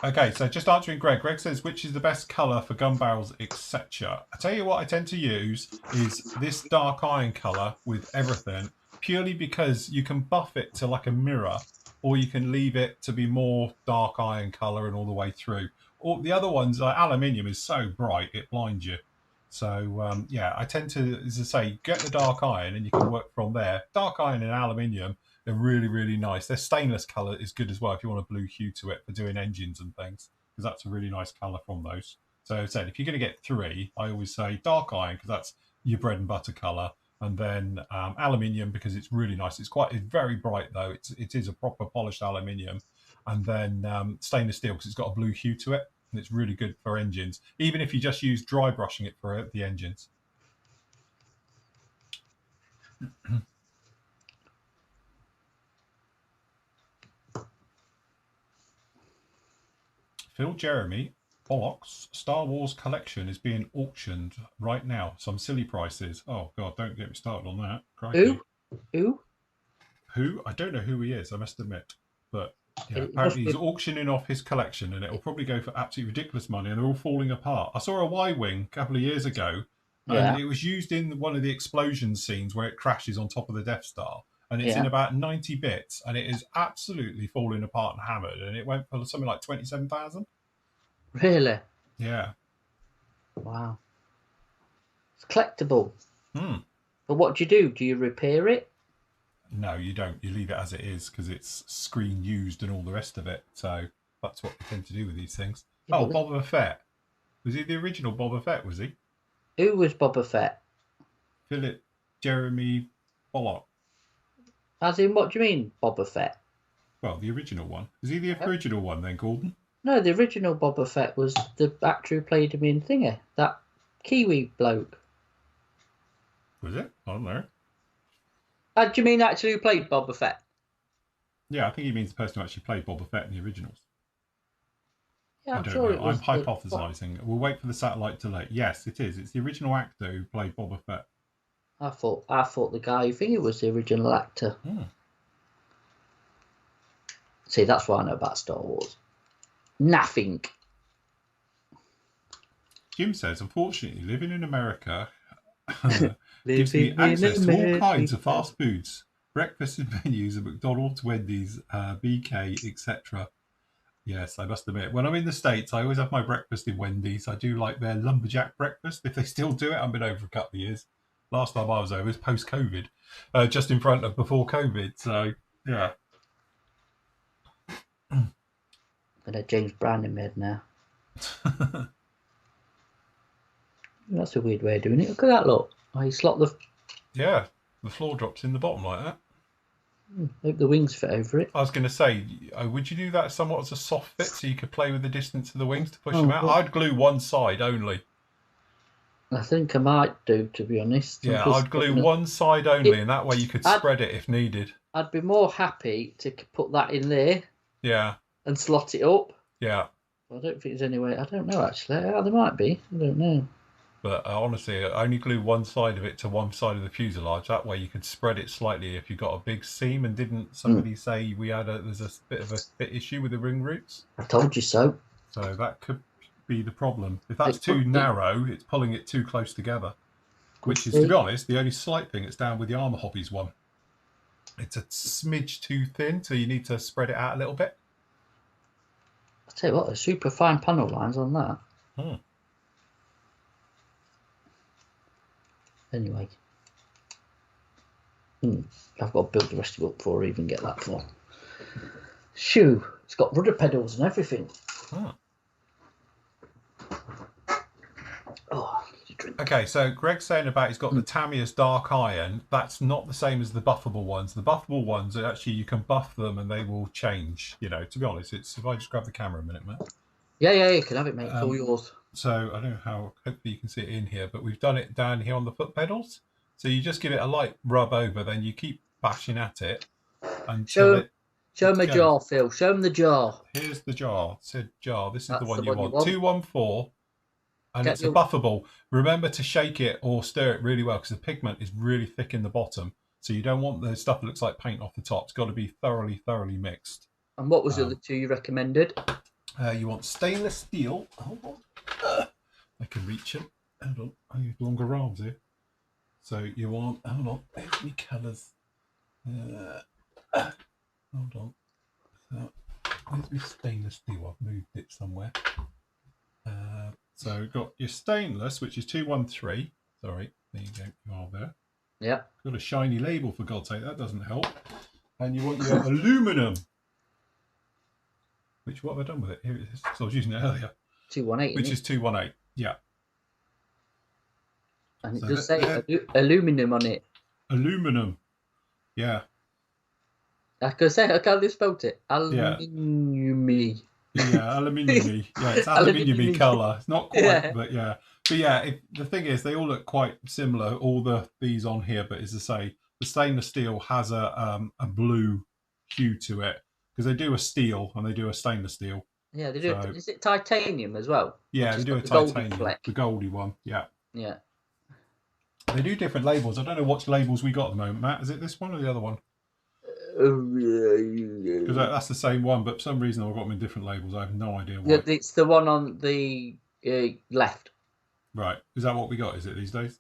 Okay, so just answering Greg. Greg says, which is the best colour for gun barrels, etc. I tell you what I tend to use is this dark iron colour with everything, purely because you can buff it to like a mirror, or you can leave it to be more dark iron colour and all the way through. Or the other ones, like aluminium, is so bright it blinds you. So, I tend to, as I say, get the dark iron and you can work from there. Dark iron and aluminium, they're really, really nice. Their stainless colour is good as well if you want a blue hue to it for doing engines and things, because that's a really nice colour from those. So said, if you're going to get 3, I always say dark iron because that's your bread and butter colour, and then aluminium because it's really nice. It's very bright though. It is a proper polished aluminium, and then stainless steel because it's got a blue hue to it, and it's really good for engines. Even if you just use dry brushing it for the engines. Phil Jeremy, bollocks, Star Wars collection is being auctioned right now. Some silly prices. Oh, God, don't get me started on that. Crikey. Who? I don't know who he is, I must admit. But yeah, apparently he's auctioning off his collection, and it'll probably go for absolutely ridiculous money, and they're all falling apart. I saw a Y-Wing a couple of years ago, and it was used in one of the explosion scenes where it crashes on top of the Death Star. And it's in about 90 bits, and it is absolutely falling apart and hammered. And it went for something like 27,000. Really? Yeah. Wow. It's collectible. Hmm. But what do you do? Do you repair it? No, you don't. You leave it as it is because it's screen used and all the rest of it. So that's what we tend to do with these things. Yeah, oh, Boba Fett. Was he the original Boba Fett, was he? Who was Boba Fett? Philip Jeremy Bollock. As in, what do you mean, Boba Fett? Well, the original one. Is he the original one then, Gordon? No, the original Boba Fett was the actor who played him in Thinger. That Kiwi bloke. Was it? I don't know. Do you mean actually who played Boba Fett? Yeah, I think he means the person who actually played Boba Fett in the originals. Yeah, I'm sure it was. I'm hypothesising. We'll wait for the satellite to load. Yes, it is. It's the original actor who played Boba Fett. I thought the guy who think it was the original actor. See, that's what I know about Star Wars. Nothing. Jim says, unfortunately, living in America gives me access to all kinds of fast foods, breakfast menus at McDonald's, Wendy's, BK, etc. Yes, I must admit, when I'm in the States, I always have my breakfast in Wendy's. I do like their lumberjack breakfast. If they still do it, I've been over a couple of years. Last time I was over was post-COVID, just in front of before COVID. So, yeah. Got a James Brown in my head now. That's a weird way of doing it. Look at that, look. Oh, you slot the... Yeah, the floor drops in the bottom like that. Hope the wings fit over it. I was going to say, would you do that somewhat as a soft fit so you could play with the distance of the wings to push them out? I'd glue one side only. I think I might do, to be honest. Yeah, I'd glue one side only, and that way you could spread it if needed. I'd be more happy to put that in there. Yeah. And slot it up. Yeah. I don't think there's any way. I don't know, actually. There might be. I don't know. But honestly, I only glue one side of it to one side of the fuselage. That way you could spread it slightly if you got a big seam. And didn't somebody say there's a bit of a fit issue with the ring roots? I told you so. So that could be the problem. If that's too narrow, it's pulling it too close together. Which is, to be honest, the only slight thing that's down with the Armour Hobbies one. It's a smidge too thin, so you need to spread it out a little bit. I'll tell you what, there's super fine panel lines on that. Anyway. I've got to build the rest of it up before I even get that far. Shoo! It's got rudder pedals and everything. Oh, I need a drink. Okay, so Greg's saying about he's got the Tamiya's dark iron. That's not the same as the buffable ones. The buffable ones are actually, you can buff them and they will change. You know, to be honest, it's if I just grab the camera a minute, mate. Yeah, you can have it, mate. It's all yours. So I don't know how, hopefully you can see it in here, but we've done it down here on the foot pedals. So you just give it a light rub over, then you keep bashing at it until Show them a jar, Phil. Show them the jar. Here's the jar. It said jar. This is the one you want. 214. And it's a buffable. Remember to shake it or stir it really well because the pigment is really thick in the bottom. So you don't want the stuff that looks like paint off the top. It's got to be thoroughly, thoroughly mixed. And what was the other two you recommended? You want stainless steel. Hold on. I can reach it. Hold on. I use longer arms here. So you want, hold on. There's me colours. Hold on. So where's my stainless steel? I've moved it somewhere. So you've got your stainless, which is 213. Sorry, there you go. You are there. Yeah. Got a shiny label, for God's sake. That doesn't help. And you want your aluminum. Which, what have I done with it? Here it is. So I was using it earlier. 218, which is 218. Yeah. and it So does say aluminum on it. Aluminum. Yeah. I can say I can't spell it. Yeah. Aluminium. Yeah, aluminium-y. Yeah, it's aluminium-y Aluminium-y. colour. It's not quite, Yeah. but yeah. But yeah, the thing is, they all look quite similar, all these on here, but as I say, the stainless steel has a blue hue to it, because they do a steel and they do a stainless steel. Yeah, they do. So, Is it titanium as well? yeah, they do a the goldy titanium, fleck. the goldy one, yeah. Yeah. They do different labels. I don't know what labels we got at the moment, Matt. Is it this one or the other one? Because that's the same one, but for some reason I've got them in different labels. I have no idea why. Yeah, it's the one on the left. Right. Is that what we got, is it, these days?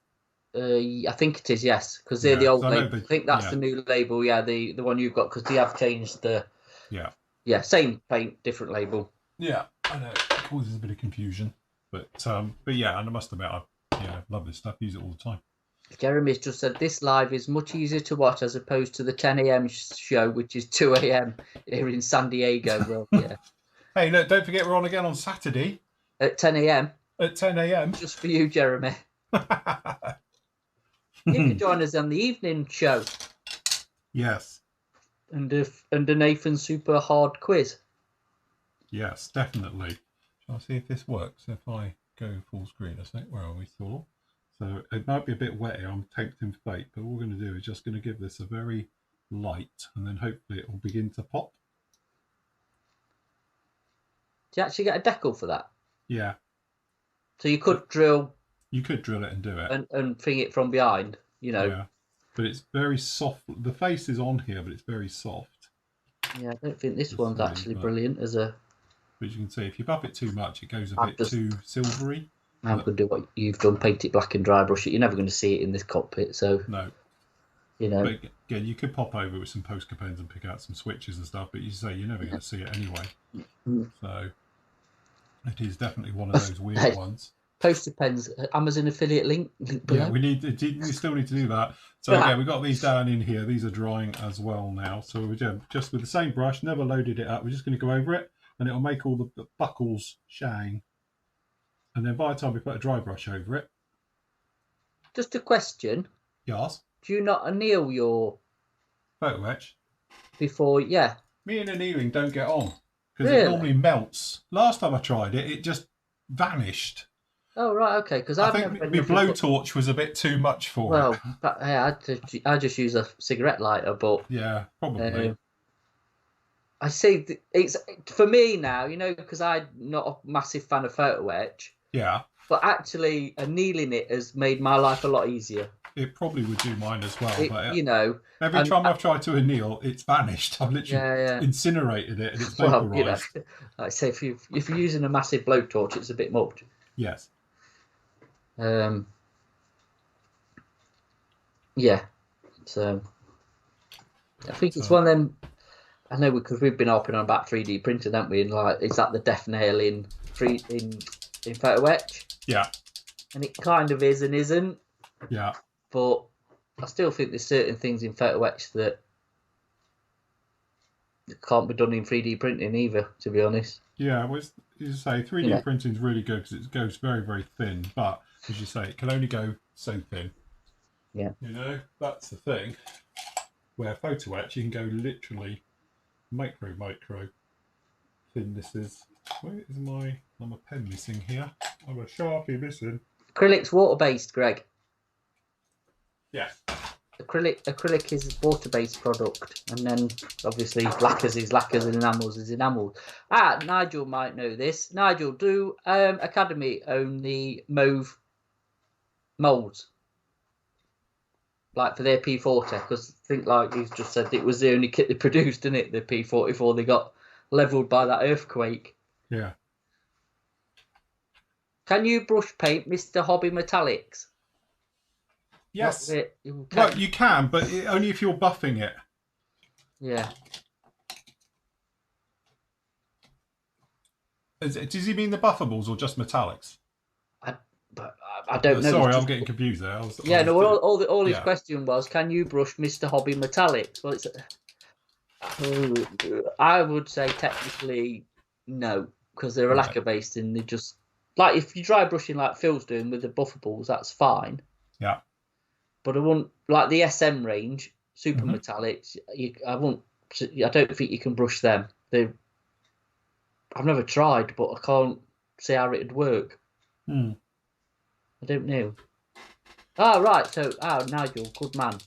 I think it is, yes, because they're the old label. I think that's yeah. the new label. Yeah, the one you've got, because they have changed the. Yeah, same paint, different label. Yeah, I know it causes a bit of confusion, but yeah, and I must admit, I love this stuff. Use it all the time. Jeremy's just said this live is much easier to watch as opposed to the 10 a.m. show, which is 2 a.m. here in San Diego. Well, yeah. Hey, look! Don't forget we're on again on Saturday at 10 a.m. At 10 a.m. Just for you, Jeremy. You can join us on the evening show. Yes. And a Nathan super hard quiz. Yes, definitely. Shall I see if this works? If I go full screen a sec, where are we, Thor? So it might be a bit wet here. I'm tempting fate, but what we're going to do is just going to give this a very light, and then hopefully it will begin to pop. Do you actually get a decal for that? Yeah. So you could drill. You could drill it and do it. And fing it from behind, you know. Yeah. But it's very soft. The face is on here, but it's very soft. Yeah, I don't think this one's actually brilliant as a. But you can see, if you buff it too much, it goes a bit too silvery. I'm going to do what you've done, paint it black and dry brush it. You're never going to see it in this cockpit, so. No. You know. But again, you could pop over with some poster pens and pick out some switches and stuff, but you say you're never going to see it anyway. So it is definitely one of those weird ones. Poster pens, Amazon affiliate link below. Yeah, we still need to do that. So again, we've got these down in here. These are drying as well now. So we're just with the same brush, never loaded it up. We're just going to go over it, and it'll make all the buckles shine. And then by the time we put a dry brush over it. Just a question. Yes. Do you not anneal your photo etch before? Yeah. Me and annealing don't get on because it normally melts. Last time I tried it, it just vanished. Oh right, okay. Because I think my blowtorch was a bit too much for it. Well, I just use a cigarette lighter, but yeah, probably. I see. It's for me now, you know, because I'm not a massive fan of photo etch. Yeah. But actually, annealing it has made my life a lot easier. It probably would do mine as well. But you know, every time I've tried to anneal, it's vanished. I've literally incinerated it and it's vaporized. Well, you know, like I say, if you're using a massive blowtorch, it's a bit much. Yes. Yeah. So I think it's one of them. I know because we've been harping on about 3D printing, haven't we? And like, is that the death nail in photo etch? Yeah. And it kind of is and isn't. Yeah. But I still think there's certain things in photo etch that can't be done in 3D printing either, to be honest. Yeah, well, as you say, 3D printing is really good because it goes very, very thin. But as you say, it can only go so thin. Yeah. You know, that's the thing. Where photo etch, you can go literally micro thin. This is. Where is my? I'm a pen missing here. I'm a Sharpie missing. Acrylic's water-based, Greg. Yeah. Acrylic is water-based product, and then obviously lacquers is lacquers and enamels is enamels. Nigel might know this. Nigel, do Academy own the mauve molds, like for their P40? Because I think, like you just said, it was the only kit they produced, didn't it? The P40 before they got leveled by that earthquake. Yeah. Can you brush paint Mr. Hobby Metallics? Yes. Well, you can, but only if you're buffing it. Yeah. Does he mean the buffables or just metallics? I don't know. Sorry, I'm getting confused there. All his question was, can you brush Mr. Hobby Metallics? Well, I would say technically no. because they're a lacquer based and they just like if you dry brushing like Phil's doing with the buffables, that's fine. Yeah. But I wouldn't like the SM range, super Mhm. metallics. I don't think you can brush them. I've never tried, but I can't see how it'd work. Mm. I don't know. Oh right, so Nigel, good man.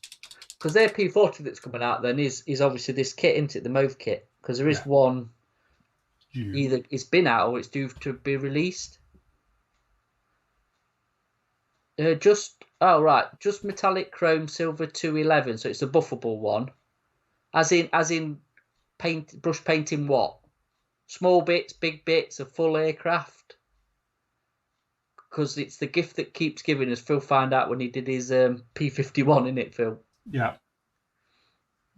Because their P40 that's coming out then is obviously this kit, isn't it? The Mauve kit. Because there is one either it's been out or it's due to be released. Just metallic chrome silver 211. So it's a buffable one. As in brush painting what? Small bits, big bits, a full aircraft. Because it's the gift that keeps giving, as Phil found out when he did his P51, in it, Phil. Yeah.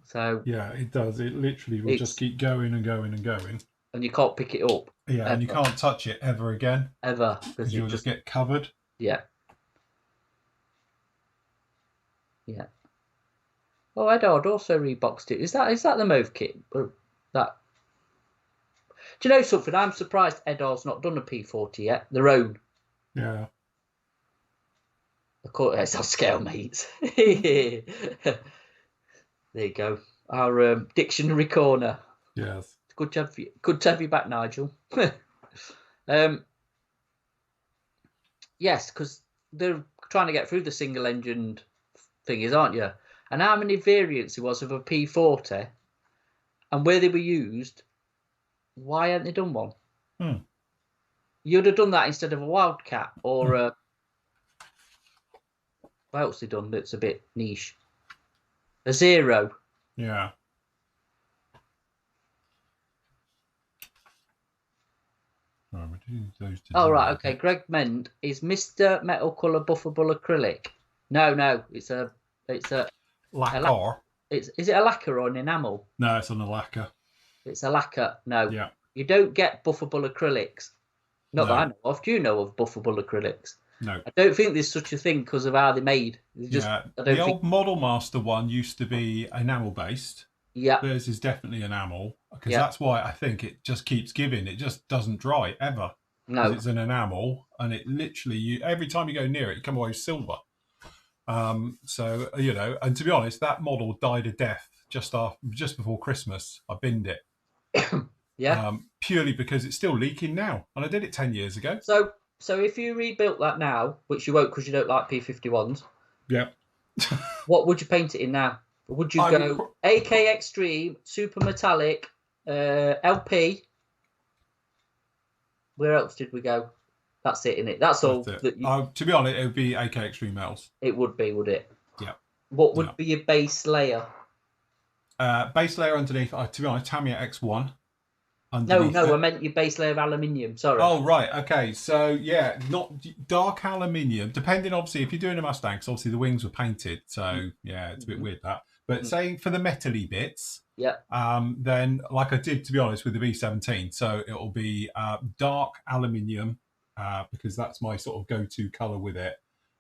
So yeah, it does. It literally will just keep going and going and going. And you can't pick it up. Yeah, ever. And you can't touch it ever again. Ever. Because you'll just get covered. Yeah. Yeah. Oh, Edard also reboxed it. Is that the Mauve kit? That. Do you know something? I'm surprised Edard's not done a P40 yet. Their own. Yeah. Of course, it's our scale mates. There you go. Our dictionary corner. Yes. Good to have you back, Nigel. Yes, because they're trying to get through the single-engined thingies, aren't you? And how many variants there was of a P40, and where they were used, why hadn't they done one? You'd have done that instead of a Wildcat or a... What else they done that's a bit niche? A Zero. Yeah. Oh, right, okay. Greg Ment is Mr. Metal Colour Buffable Acrylic. No, it's a lacquer. Is it a lacquer or an enamel? No, it's on a lacquer. It's a lacquer. No. Yeah. You don't get buffable acrylics. Not No. that I know of. Do you know of buffable acrylics? No. I don't think there's such a thing because of how they're made. The old Model Master one used to be enamel based. Yeah. Theirs is definitely enamel because that's why I think it just keeps giving. It just doesn't dry ever. No. It's an enamel and it literally, every time you go near it, you come away with silver. So, and to be honest, that model died a death just before Christmas. I binned it. Yeah. Purely because it's still leaking now. And I did it 10 years ago. So if you rebuilt that now, which you won't because you don't like P51s. Yeah. What would you paint it in now? Would you go AK Extreme, Super Metallic, LP? Where else did we go? That's it, innit? That's all. To be honest, it would be AK Extreme Metals. It would be, would it? Yeah. What would be your base layer? Base layer underneath, to be honest, Tamiya X1. No, I meant your base layer of aluminium. Sorry. Oh, right. Okay. So, not dark aluminium, depending, obviously, if you're doing a Mustang, because obviously the wings were painted. So, it's a bit weird, that. But say for the metally bits, then like I did, to be honest, with the B17. So, it'll be dark aluminium, because that's my sort of go-to colour with it.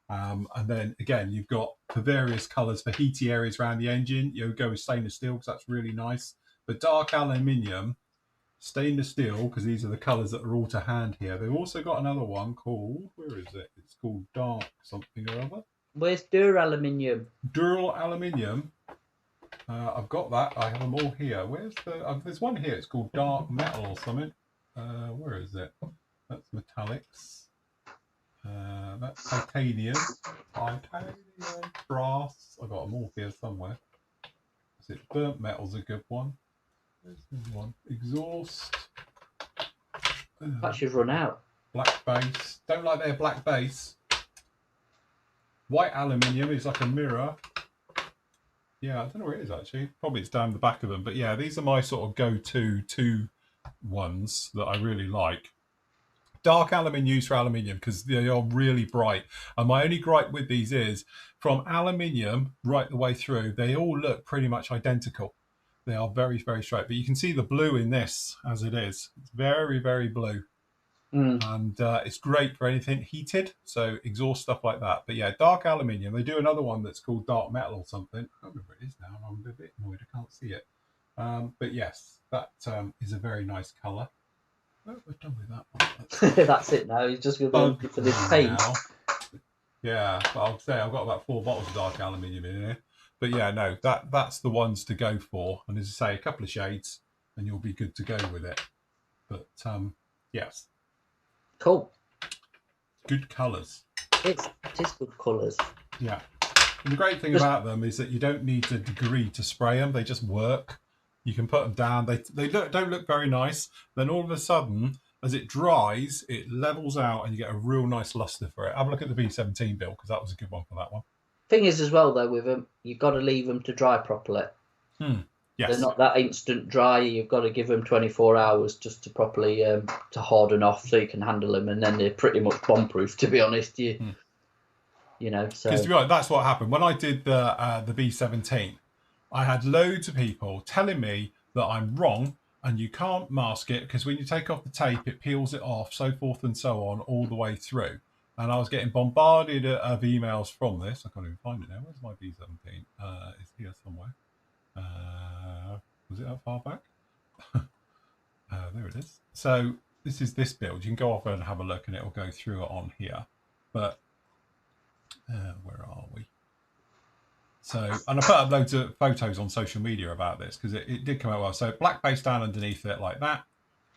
And then, again, you've got for various colours for heaty areas around the engine, you'll go with stainless steel because that's really nice. But dark aluminium, stainless steel, because these are the colours that are all to hand here. They've also got another one called, where is it? It's called dark something or other. Where's Duraluminium? Duraluminium. I've got that. I have them all here. Where's there's one here. It's called dark metal or something. Where is it? That's metallics. That's titanium. Brass. I've got them all here somewhere. Is it burnt metal's a good one? There's one. Exhaust. That should run out. Black base. Don't like their black base. White aluminium is like a mirror. Yeah, I don't know where it is actually. Probably it's down the back of them. But yeah, these are my sort of go-to two ones that I really like. Dark aluminium used for aluminium because they are really bright. And my only gripe with these is from aluminium right the way through, they all look pretty much identical. They are very, very straight. But you can see the blue in this as it is. It's very, very blue. And it's great for anything heated. So exhaust stuff like that. But yeah, dark aluminium. They do another one that's called dark metal or something. I don't remember what it is now. I'm a bit annoyed. I can't see it. But yes, that is a very nice colour. Oh, we're done with that one. That's it now. He's just going to go for this paint. Now. Yeah, but I'll say I've got about 4 bottles of dark aluminium in here. But yeah, no, that's the ones to go for. And as I say, a couple of shades, and you'll be good to go with it. But yes, Cool. good colours. It is good colours. Yeah. And the great thing about them is that you don't need a degree to spray them. They just work. You can put them down. They don't look very nice. Then all of a sudden, as it dries, it levels out and you get a real nice luster for it. Have a look at the B17 bill, because that was a good one for that one. Thing is as well, though, with them, you've got to leave them to dry properly. Yes. They're not that instant dry. You've got to give them 24 hours just to properly to harden off so you can handle them, and then they're pretty much bomb-proof, to be honest. You know, so because to be honest, that's what happened when I did the B17. I had loads of people telling me that I'm wrong and you can't mask it because when you take off the tape, it peels it off, so forth and so on, all the way through. And I was getting bombarded of emails from this. I can't even find it now. Where's my B17? It's here somewhere. Was it that far back? There it is. So this is this build. You can go off and have a look and it will go through it on here. But where are we? So, and I put up loads of photos on social media about this because it did come out well. So black base down underneath it like that.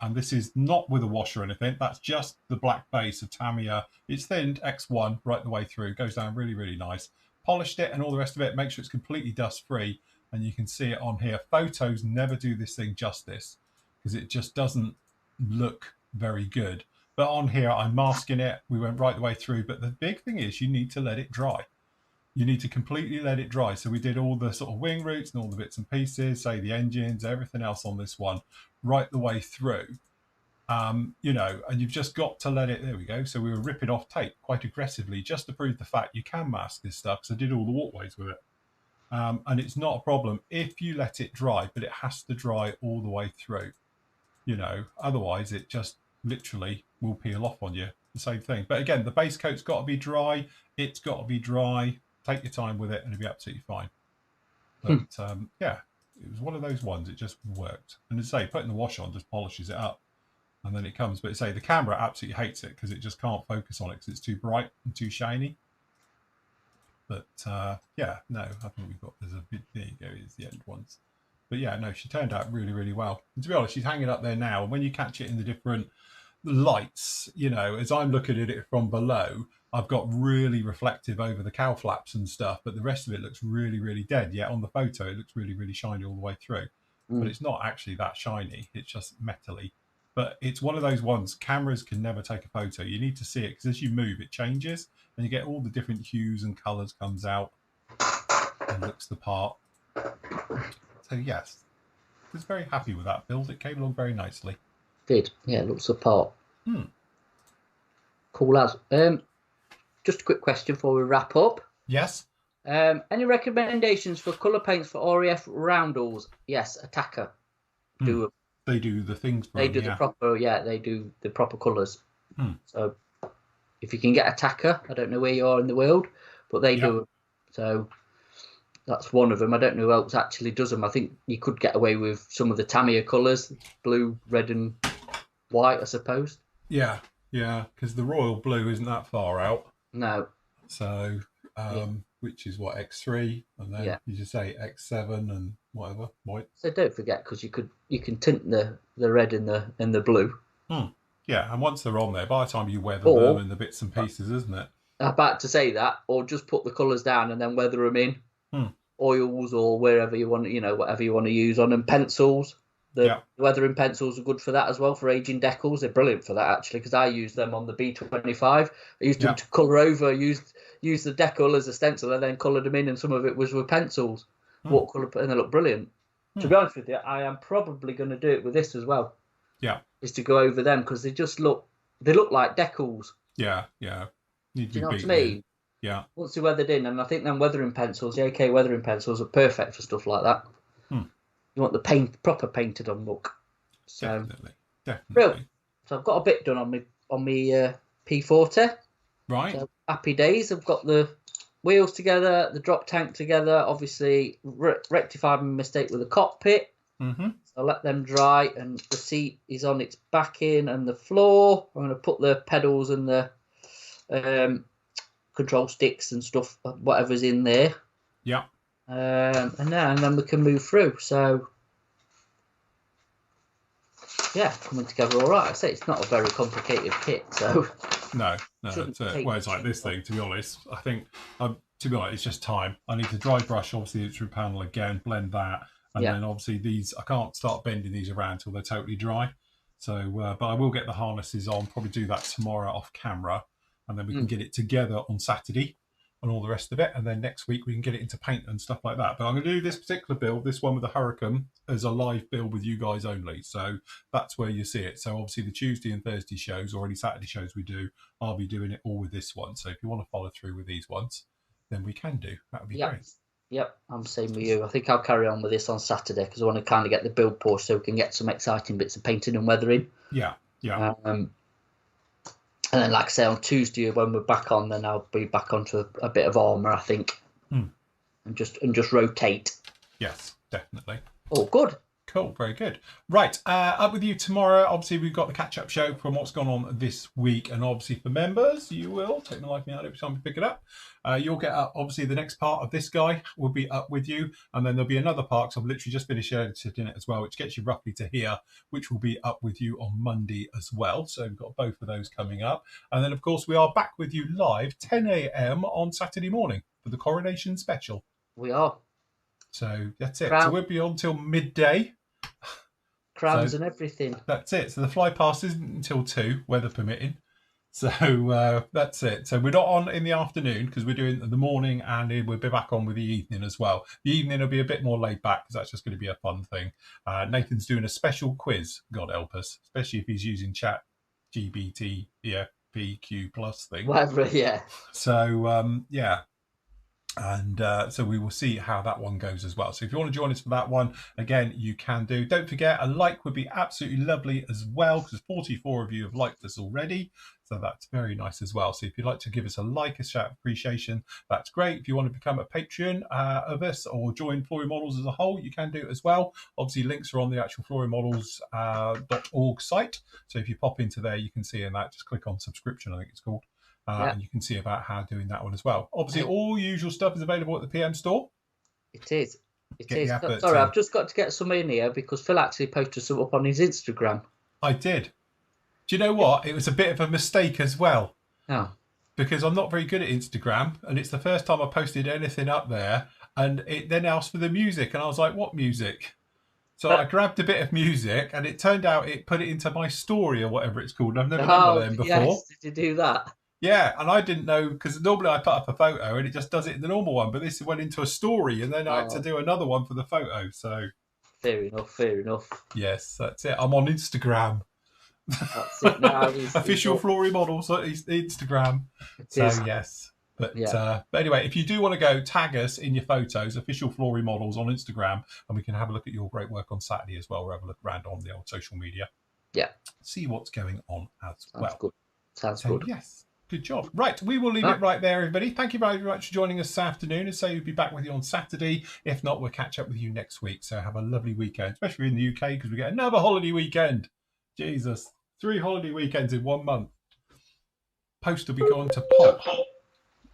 And this is not with a wash or anything. That's just the black base of Tamiya. It's thinned X1 right the way through. Goes down really, really nice. Polished it and all the rest of it. Make sure it's completely dust free. And you can see it on here. Photos never do this thing justice because it just doesn't look very good. But on here, I'm masking it. We went right the way through. But the big thing is you need to let it dry. You need to completely let it dry. So we did all the sort of wing roots and all the bits and pieces, say the engines, everything else on this one, right the way through. You know, and you've just got to let it, there we go. So we were ripping off tape quite aggressively just to prove the fact you can mask this stuff. So I did all the walkways with it. And it's not a problem if you let it dry, but it has to dry all the way through. You know, otherwise it just literally will peel off on you. The same thing. But again, the base coat's got to be dry. It's got to be dry. Take your time with it and it'll be absolutely fine. But yeah, it was one of those ones. It just worked. And as I say, putting the wash on just polishes it up. And then it comes. But say the camera absolutely hates it because it just can't focus on it because it's too bright and too shiny. But yeah, no, I think we've got, there's a bit, there you go, here's the end ones. But yeah, no, she turned out really, really well. And to be honest, she's hanging up there now. And when you catch it in the different lights, you know, as I'm looking at it from below, I've got really reflective over the cowl flaps and stuff, but the rest of it looks really, really dead. Yet on the photo, it looks really, really shiny all the way through. But it's not actually that shiny. It's just metally. But it's one of those ones, cameras can never take a photo. You need to see it because as you move, it changes and you get all the different hues and colours comes out and looks the part. So yes, I was very happy with that build. It came along very nicely. Did. Yeah, it looks the part. Cool as. Just a quick question before we wrap up. Yes. Any recommendations for colour paints for RAF roundels? Yes, Attacker. They do the things. They do the proper. Yeah, they do the proper colours. So if you can get Attacker, I don't know where you are in the world, but they do them. So that's one of them. I don't know who else actually does them. I think you could get away with some of the Tamiya colours, blue, red, and white, I suppose. Yeah, yeah, because the royal blue isn't that far out. No. So, which is what, X3, and then you just say X7 and whatever white. So don't forget, because you can tint the red and the blue. Yeah, and once they're on there, by the time you weather them and the bits and pieces, isn't it? I'm about to say that, or just put the colours down and then weather them in. Oils or wherever you want, you know, whatever you want to use on them. Pencils. The weathering pencils are good for that as well, for aging decals. They're brilliant for that, actually, because I used them on the B25. I used them to colour over, used the decal as a stencil and then coloured them in, and some of it was with pencils, watercolour, and they look brilliant. To be honest with you, I am probably going to do it with this as well. Yeah. Is to go over them, because they look like decals. Yeah, yeah. Do you know what I mean? Yeah. Once they're weathered in, and I think them weathering pencils, the AK weathering pencils, are perfect for stuff like that. You want the proper painted on look. So, definitely. Real. So I've got a bit done on me P40. Right. So happy days. I've got the wheels together, the drop tank together. Obviously, rectified my mistake with the cockpit. I'll let them dry, and the seat is on its backing and the floor. I'm going to put the pedals and the control sticks and stuff, whatever's in there. Yeah. And then we can move through. So yeah, coming together all right. I say it's not a very complicated kit, so no, that's it. Well, it's like this thing. To be honest, I think to be honest, it's just time. I need to dry brush obviously the through panel again, blend that, and then obviously these I can't start bending these around until they're totally dry. So, but I will get the harnesses on. Probably do that tomorrow off camera, and then we can get it together on Saturday and all the rest of it. And then next week we can get it into paint and stuff like that. But I'm going to do this particular build, this one with the Hurricane, as a live build with you guys only. So that's where you see it. So obviously the Tuesday and Thursday shows, or any Saturday shows we do, I'll be doing it all with this one. So if you want to follow through with these ones, then we can do. That would be great. Yep, I'm same with you. I think I'll carry on with this on Saturday because I want to kind of get the build pushed so we can get some exciting bits of painting and weathering. Yeah. And then, like I say, on Tuesday when we're back on, then I'll be back onto a bit of armour, I think, and just rotate. Yes, definitely. Oh, good. Cool, very good. Right, up with you tomorrow. Obviously, we've got the catch-up show from what's gone on this week, and obviously for members, you will take my life me out every time we pick it up. You'll get up. Obviously, the next part of this guy will be up with you, and then there'll be another part. So I've literally just finished editing it as well, which gets you roughly to here, which will be up with you on Monday as well. So we've got both of those coming up, and then of course we are back with you live 10 a.m. on Saturday morning for the coronation special. We are. So that's it. So we'll be on till midday. Crowns and everything. That's it. So the fly past isn't until 2, weather permitting. So that's it. So we're not on in the afternoon because we're doing the morning, and we'll be back on with the evening as well. The evening will be a bit more laid back because that's just going to be a fun thing. Nathan's doing a special quiz, God help us, especially if he's using chat GBT, PQ plus thing. Whatever, yeah. So, yeah. And so we will see how that one goes as well. So if you want to join us for that one, again, you can do. Don't forget, a like would be absolutely lovely as well, because 44 of you have liked us already. So that's very nice as well. So if you'd like to give us a like, a shout of appreciation, that's great. If you want to become a patron of us or join Flory Models as a whole, you can do it as well. Obviously, links are on the actual florymodels.org site. So if you pop into there, you can see in that. Just click on subscription, I think it's called. And you can see about how doing that one as well. Obviously, all usual stuff is available at the PM store. It is. Sorry, I've just got to get some in here because Phil actually posted some up on his Instagram. I did. Do you know what? It was a bit of a mistake as well. Oh. Because I'm not very good at Instagram, and it's the first time I posted anything up there, and it then asked for the music, and I was like, what music? So I grabbed a bit of music, and it turned out it put it into my story or whatever it's called. I've never done one of them before. Yes, did you do that? Yeah, and I didn't know, because normally I put up a photo and it just does it in the normal one, but this went into a story, and then I had to do another one for the photo. So fair enough. Yes, that's it. I'm on Instagram. That's it now. Official Flory Models on Instagram. Yes. But anyway, if you do want to go, tag us in your photos, Official Flory Models on Instagram, and we can have a look at your great work on Saturday as well. We'll have a look around on the old social media. Yeah. See what's going on as well. Good. Sounds good. Yes. Good job. Right, we will leave it right there, everybody. Thank you very much for joining us this afternoon. And so we'll be back with you on Saturday. If not, we'll catch up with you next week. So have a lovely weekend, especially in the UK, because we get another holiday weekend. Jesus, 3 holiday weekends in 1 month. Post will be going to pop. Oh.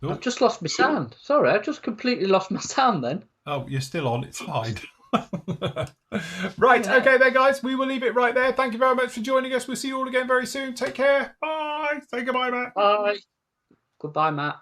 I've just lost my sound. Sorry, I just completely lost my sound then. Oh, you're still on. It's fine. Right, okay then, guys. We will leave it right there. Thank you very much for joining us. We'll see you all again very soon. Take care. Bye. Say goodbye, Matt. Bye. Goodbye, Matt.